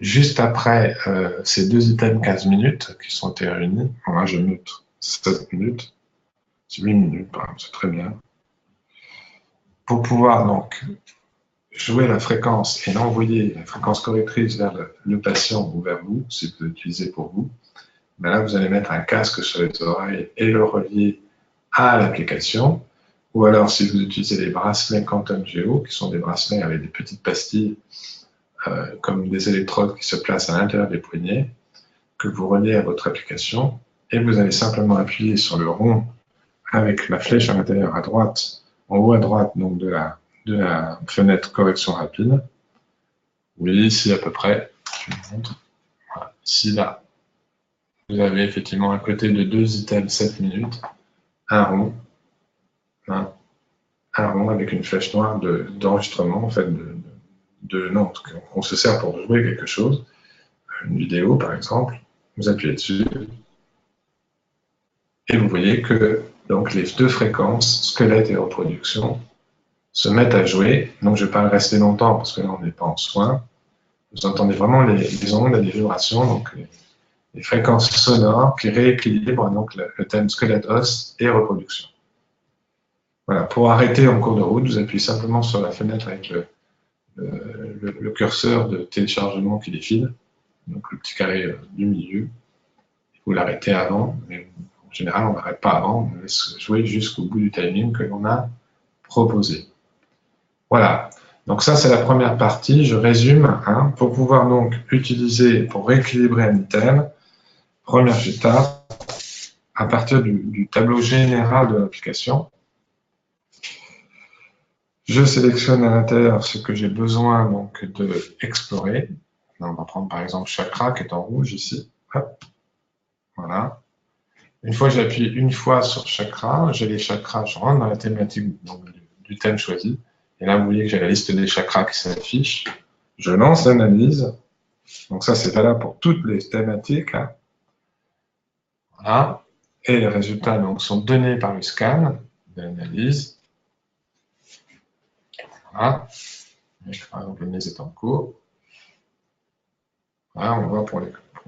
Juste après ces 2 items 15 minutes qui sont été réunis, là je note 7 minutes, 8 minutes par exemple, c'est très bien. Pour pouvoir donc jouer la fréquence et l'envoyer, la fréquence correctrice vers le patient ou vers vous, si vous l'utilisez pour vous, ben là, vous allez mettre un casque sur les oreilles et le relier à l'application. Ou alors, si vous utilisez les bracelets Quantum Geo, qui sont des bracelets avec des petites pastilles, comme des électrodes qui se placent à l'intérieur des poignets, que vous reliez à votre application, et vous allez simplement appuyer sur le rond avec la flèche à l'intérieur à droite, en haut à droite donc de la fenêtre correction rapide. Vous voyez ici à peu près, je vous montre, voilà, ici là, vous avez effectivement à côté de 2 items 7 minutes, un rond, hein, un rond avec une flèche noire d'enregistrement, en fait, non, on se sert pour jouer quelque chose, une vidéo par exemple, vous appuyez dessus, et vous voyez que donc, les deux fréquences, squelette et reproduction, se mettent à jouer. Donc je ne vais pas rester longtemps parce que là on n'est pas en soin. Vous entendez vraiment les ondes et les vibrations, donc les fréquences sonores qui rééquilibrent donc le thème squelette-os et reproduction. Voilà. Pour arrêter en cours de route, vous appuyez simplement sur la fenêtre avec le curseur de téléchargement qui défile, donc le petit carré du milieu. Vous l'arrêtez avant, mais en général on n'arrête pas avant, on laisse jouer jusqu'au bout du timing que l'on a proposé. Voilà, donc ça c'est la première partie, je résume, hein, pour pouvoir donc utiliser, pour rééquilibrer un item, première étape, à partir du tableau général de l'application, je sélectionne à l'intérieur ce que j'ai besoin donc d'explorer. On va prendre par exemple chakra qui est en rouge ici, hop, voilà. Une fois j'appuie une fois sur chakra, j'ai les chakras, je rentre dans la thématique donc, du thème choisi. Et là, vous voyez que j'ai la liste des chakras qui s'affiche. Je lance l'analyse. Donc ça, c'est valable pour toutes les thématiques. Hein. Voilà. Et les résultats donc, sont donnés par le scan de l'analyse. Voilà. Par exemple, le nez est en cours. Voilà, on voit pour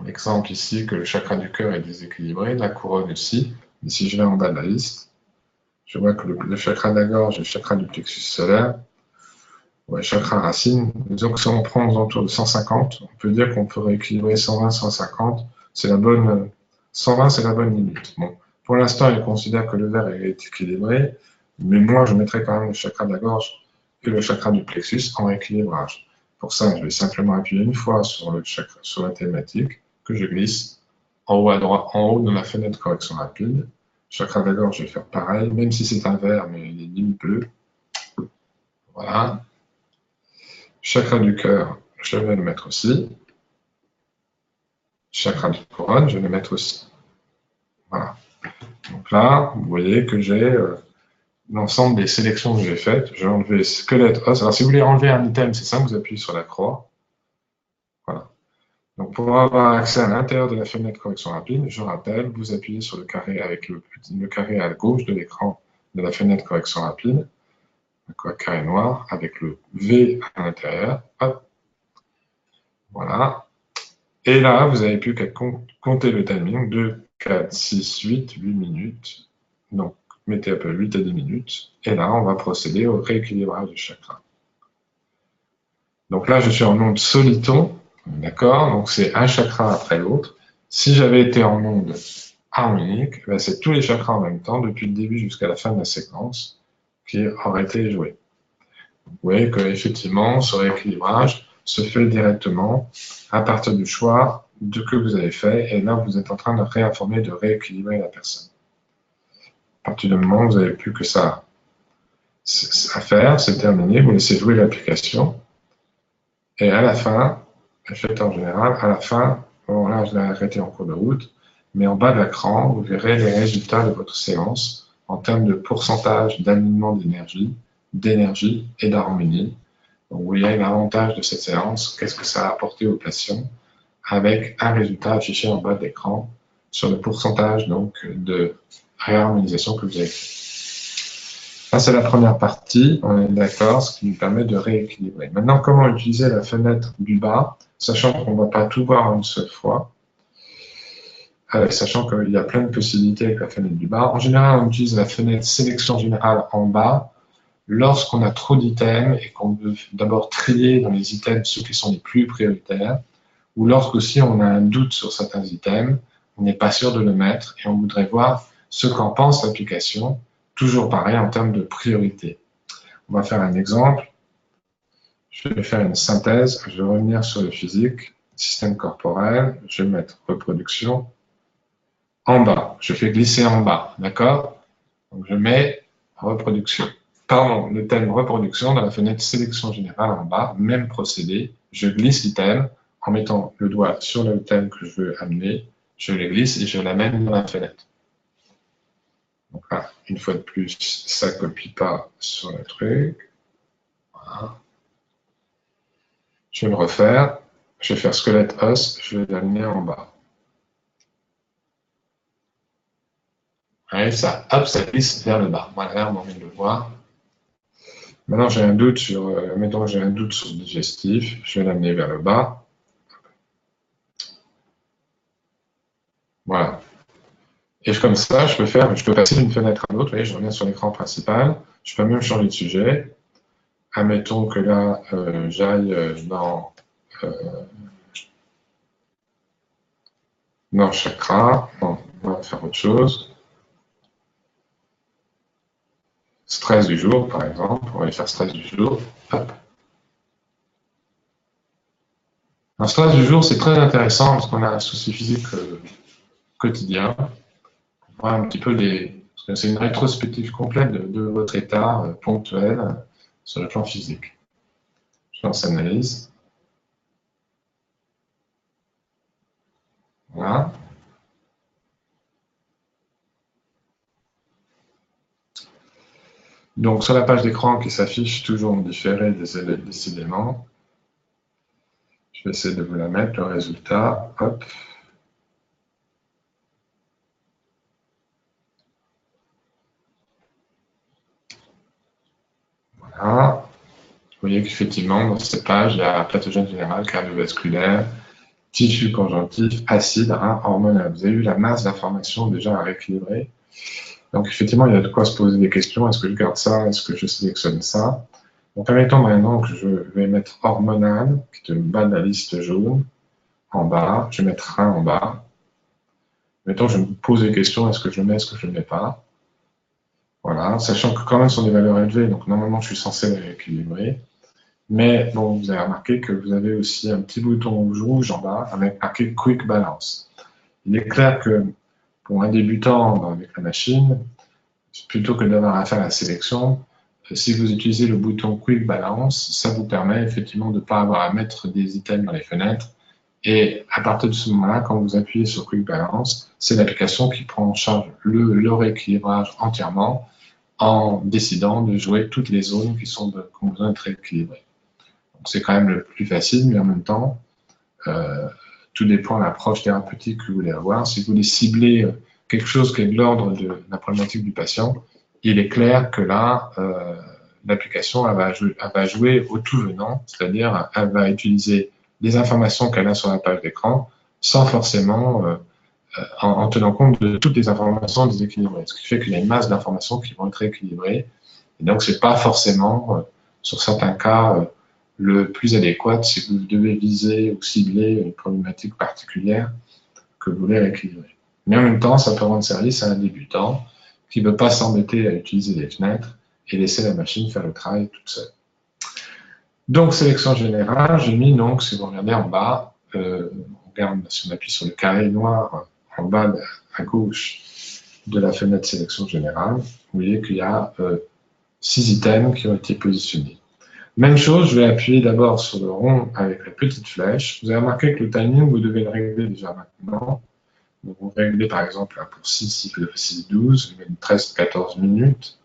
l'exemple ici que le chakra du cœur est déséquilibré, la couronne aussi. Et si je vais en bas de la liste, je vois que le chakra de la gorge et le chakra du plexus solaire, ouais, chakra racine, disons que si on prend aux alentours de 150, on peut dire qu'on peut rééquilibrer 120, 150, c'est la bonne, 120 c'est la bonne limite. Bon, pour l'instant, il considère que le vert est équilibré, mais moi je mettrai quand même le chakra de la gorge et le chakra du plexus en rééquilibrage. Pour ça, je vais simplement appuyer une fois sur le chakra, sur la thématique, que je glisse en haut à droite, en haut de la fenêtre correction rapide. Chakra de la gorge, je vais faire pareil, même si c'est un vert, mais il est limite bleu. Voilà. Chakra du cœur, je vais le mettre aussi. Chakra de couronne, je vais le mettre aussi. Voilà. Donc là, vous voyez que j'ai l'ensemble des sélections que j'ai faites. J'ai enlevé squelette, os. Alors si vous voulez enlever un item, c'est simple, vous appuyez sur la croix. Voilà. Donc pour avoir accès à l'intérieur de la fenêtre correction rapide, je rappelle, vous appuyez sur le carré avec le carré à gauche de l'écran de la fenêtre correction rapide, un carré noir avec le V à l'intérieur. Hop. Voilà. Et là, vous n'avez plus qu'à compter le timing, 2, 4, 6, 8 minutes. Donc, mettez un peu 8 à 10 minutes. Et là, on va procéder au rééquilibrage du chakra. Donc là, je suis en onde soliton, d'accord? Donc, c'est un chakra après l'autre. Si j'avais été en onde harmonique, ben, c'est tous les chakras en même temps, depuis le début jusqu'à la fin de la séquence, qui auraient été joués. Vous voyez qu'effectivement, ce rééquilibrage se fait directement à partir du choix que vous avez fait, et là, vous êtes en train de réinformer, de rééquilibrer la personne. À partir du moment où vous n'avez plus que ça à faire, c'est terminé, vous laissez jouer l'application, et à la fin, faites en général, à la fin, bon là, je l'ai arrêté en cours de route, mais en bas de l'écran, vous verrez les résultats de votre séance en termes de pourcentage d'alignement d'énergie et d'harmonie. Donc, vous voyez l'avantage de cette séance, qu'est-ce que ça a apporté aux patients, avec un résultat affiché en bas de l'écran sur le pourcentage donc, de réharmonisation que vous avez fait. Ça, c'est la première partie, on est d'accord, ce qui nous permet de rééquilibrer. Maintenant, comment utiliser la fenêtre du bas, sachant qu'on ne va pas tout voir une seule fois, sachant qu'il y a plein de possibilités avec la fenêtre du bas. En général, on utilise la fenêtre sélection générale en bas, lorsqu'on a trop d'items et qu'on veut d'abord trier dans les items ceux qui sont les plus prioritaires, ou lorsque aussi on a un doute sur certains items, on n'est pas sûr de le mettre et on voudrait voir ce qu'en pense l'application, toujours pareil en termes de priorité. On va faire un exemple. Je vais faire une synthèse. Je vais revenir sur le physique, système corporel. Je vais mettre reproduction en bas. Je fais glisser en bas, d'accord? Donc je mets reproduction. Pardon, le thème reproduction dans la fenêtre sélection générale en bas, même procédé. Je glisse l'item en mettant le doigt sur le thème que je veux amener. je le glisse et je l'amène dans la fenêtre. Donc là, une fois de plus, ça ne copie pas sur le truc. Voilà. Je vais le refaire. Je vais faire squelette os, je vais l'amener en bas. Et ça, hop, ça glisse vers le bas. Voilà, là, on a envie de le voir. Maintenant, j'ai un doute sur, mettons, j'ai un doute sur le digestif. Je vais l'amener vers le bas. Voilà. Et comme ça, je peux passer d'une fenêtre à l'autre. Vous voyez, je reviens sur l'écran principal. Je peux même changer de sujet. Admettons que là, j'aille dans chakra. Bon, on va faire autre chose. Stress du jour, par exemple. On va aller faire stress du jour. Hop. Un stress du jour, c'est très intéressant parce qu'on a un souci physique quotidien. On voit un petit peu c'est une rétrospective complète de votre état ponctuel sur le plan physique. Je lance analyse. Voilà. Donc, sur la page d'écran qui s'affiche toujours en différé décidément, je vais essayer de vous la mettre, le résultat. Hop. Voilà. Vous voyez qu'effectivement, dans cette page, il y a pathogène général, cardiovasculaire, tissu conjonctif, acide, hormonal. Vous avez vu la masse d'informations déjà à rééquilibrer. Donc, effectivement, il y a de quoi se poser des questions. Est-ce que je garde ça? Est-ce que je sélectionne ça? Donc, admettons maintenant que je vais mettre hormonal, qui est le bas de la liste jaune, en bas. Je vais mettre rein en bas. Mettons, je me pose des questions. Est-ce que je le mets? Est-ce que je ne le mets pas? Voilà. Sachant que quand même, ce sont des valeurs élevées. Donc, normalement, je suis censé les rééquilibrer. Mais bon, vous avez remarqué que vous avez aussi un petit bouton rouge en bas avec marqué Quick Balance. Il est clair que pour un débutant avec la machine, plutôt que d'avoir à faire la sélection, si vous utilisez le bouton Quick Balance, ça vous permet effectivement de ne pas avoir à mettre des items dans les fenêtres. Et à partir de ce moment-là, quand vous appuyez sur Quick Balance, c'est l'application qui prend en charge le rééquilibrage entièrement en décidant de jouer toutes les zones qui ont besoin d'être rééquilibrées. C'est quand même le plus facile, mais en même temps, tout dépend de l'approche thérapeutique que vous voulez avoir. Si vous voulez cibler quelque chose qui est de l'ordre de la problématique du patient, il est clair que là, l'application elle va jouer au tout venant, c'est-à-dire elle va utiliser les informations qu'elle a sur la page d'écran sans forcément en tenant compte de toutes les informations déséquilibrées. Ce qui fait qu'il y a une masse d'informations qui vont être équilibrées. Et donc, c'est pas forcément, sur certains cas, le plus adéquat si vous devez viser ou cibler une problématique particulière que vous voulez rééquilibrer. Mais en même temps, ça peut rendre service à un débutant qui ne veut pas s'embêter à utiliser les fenêtres et laisser la machine faire le travail toute seule. Donc, sélection générale, j'ai mis donc, si vous regardez en bas, si on appuie sur le carré noir en bas à gauche de la fenêtre sélection générale, vous voyez qu'il y a 6 items qui ont été positionnés. Même chose, je vais appuyer d'abord sur le rond avec la petite flèche. Vous avez remarqué que le timing, vous devez le régler déjà maintenant. Donc, vous réglez par exemple pour 6, 12, 13, 14 minutes,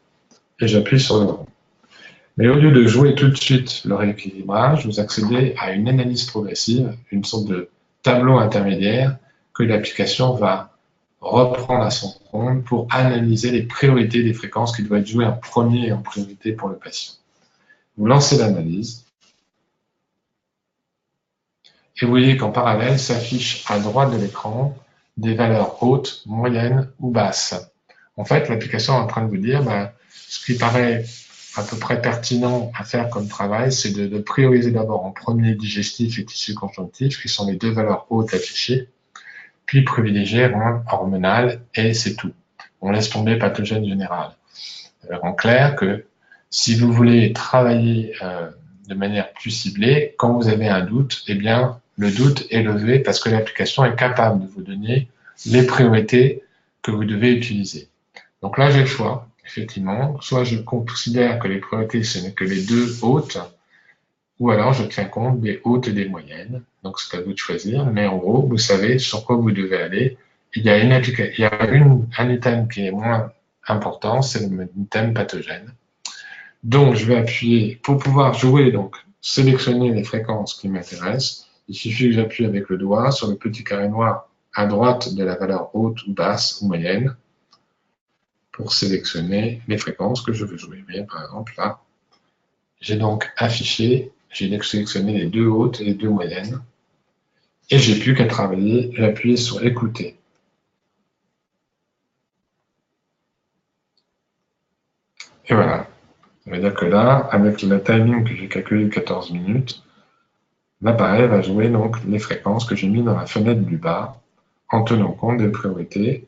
et j'appuie sur le rond. Mais au lieu de jouer tout de suite le rééquilibrage, vous accédez à une analyse progressive, une sorte de tableau intermédiaire que l'application va reprendre à son compte pour analyser les priorités des fréquences qui doivent être jouées en premier et en priorité pour le patient. Vous lancez l'analyse et vous voyez qu'en parallèle s'affichent à droite de l'écran des valeurs hautes, moyennes ou basses. En fait, l'application est en train de vous dire ce qui paraît à peu près pertinent à faire comme travail, c'est de prioriser d'abord en premier digestif et tissu conjonctif, qui sont les deux valeurs hautes affichées, puis privilégier rang hormonal et c'est tout. On laisse tomber pathogène général. Alors, en clair que si vous voulez travailler de manière plus ciblée, quand vous avez un doute, eh bien, le doute est levé parce que l'application est capable de vous donner les priorités que vous devez utiliser. Donc là, j'ai le choix, effectivement. Soit je considère que les priorités, ce n'est que les deux hautes, ou alors je tiens compte des hautes et des moyennes. Donc c'est à vous de choisir. Mais en gros, vous savez sur quoi vous devez aller il y a un item qui est moins important, c'est l'item pathogène. Donc, je vais appuyer, pour pouvoir jouer, donc sélectionner les fréquences qui m'intéressent, il suffit que j'appuie avec le doigt sur le petit carré noir à droite de la valeur haute ou basse ou moyenne pour sélectionner les fréquences que je veux jouer. Vous voyez, par exemple, là, j'ai donc affiché, j'ai sélectionné les deux hautes et les deux moyennes, et j'ai plus qu'à travailler et appuyer sur écouter. Et voilà. Ça veut dire que là, avec le timing que j'ai calculé 14 minutes, l'appareil va jouer donc les fréquences que j'ai mis dans la fenêtre du bas en tenant compte des priorités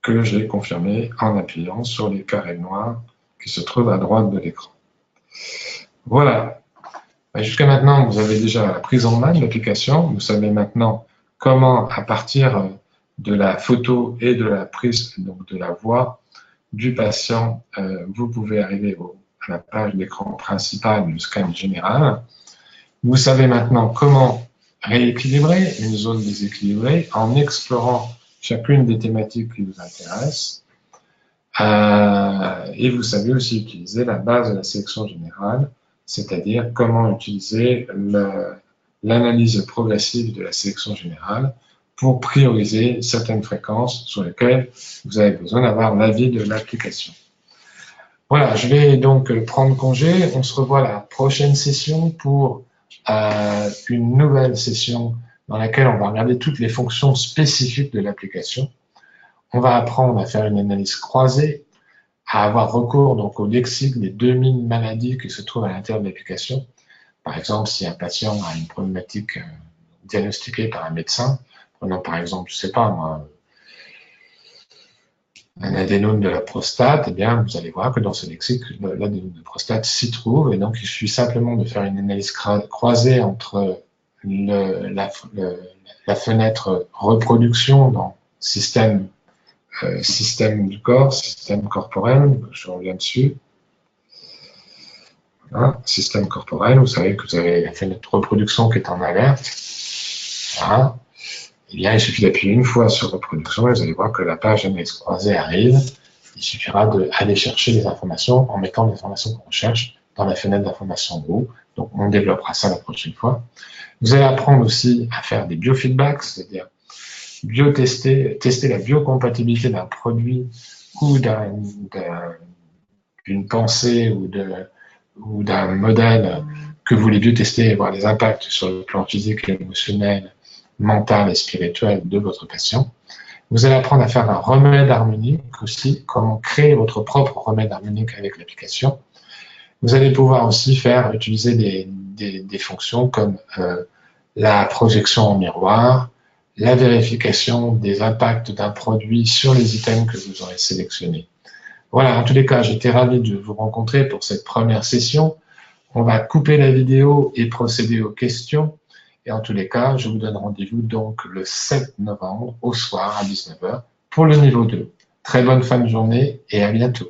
que j'ai confirmées en appuyant sur les carrés noirs qui se trouvent à droite de l'écran. Voilà. Jusqu'à maintenant, vous avez déjà la prise en main de l'application. Vous savez maintenant comment, à partir de la photo et de la prise donc de la voix du patient, vous pouvez arriver à la page d'écran principale du scan général. Vous savez maintenant comment rééquilibrer une zone déséquilibrée en explorant chacune des thématiques qui vous intéressent. Et vous savez aussi utiliser la base de la sélection générale, c'est-à-dire comment utiliser l'analyse progressive de la sélection générale pour prioriser certaines fréquences sur lesquelles vous avez besoin d'avoir l'avis de l'application. Voilà, je vais donc prendre congé. On se revoit à la prochaine session pour une nouvelle session dans laquelle on va regarder toutes les fonctions spécifiques de l'application. On va apprendre à faire une analyse croisée, à avoir recours donc au lexique des 2000 maladies qui se trouvent à l'intérieur de l'application. Par exemple, si un patient a une problématique diagnostiquée par un médecin, prenons par exemple, je ne sais pas moi, un adénome de la prostate, eh bien, vous allez voir que dans ce lexique, l'adénome de prostate s'y trouve, et donc il suffit simplement de faire une analyse croisée entre la fenêtre reproduction dans système du corps, système corporel, je reviens dessus. Voilà, système corporel, vous savez que vous avez la fenêtre de reproduction qui est en alerte. Voilà. Eh bien, il suffit d'appuyer une fois sur reproduction et vous allez voir que la page d'analyse croisée arrive. Il suffira d'aller chercher les informations en mettant les informations qu'on cherche dans la fenêtre d'information en haut. Donc, on développera ça la prochaine fois. Vous allez apprendre aussi à faire des biofeedbacks, c'est-à-dire tester la biocompatibilité d'un produit ou d'une pensée ou d'un modèle que vous voulez biotester et voir les impacts sur le plan physique et émotionnel, mental et spirituel de votre patient. Vous allez apprendre à faire un remède harmonique aussi, comment créer votre propre remède harmonique avec l'application. Vous allez pouvoir aussi utiliser des fonctions comme la projection en miroir, la vérification des impacts d'un produit sur les items que vous aurez sélectionnés. Voilà, en tous les cas, j'étais ravi de vous rencontrer pour cette première session. On va couper la vidéo et procéder aux questions. Et en tous les cas, je vous donne rendez-vous donc le 7 novembre au soir à 19 h pour le niveau 2. Très bonne fin de journée et à bientôt.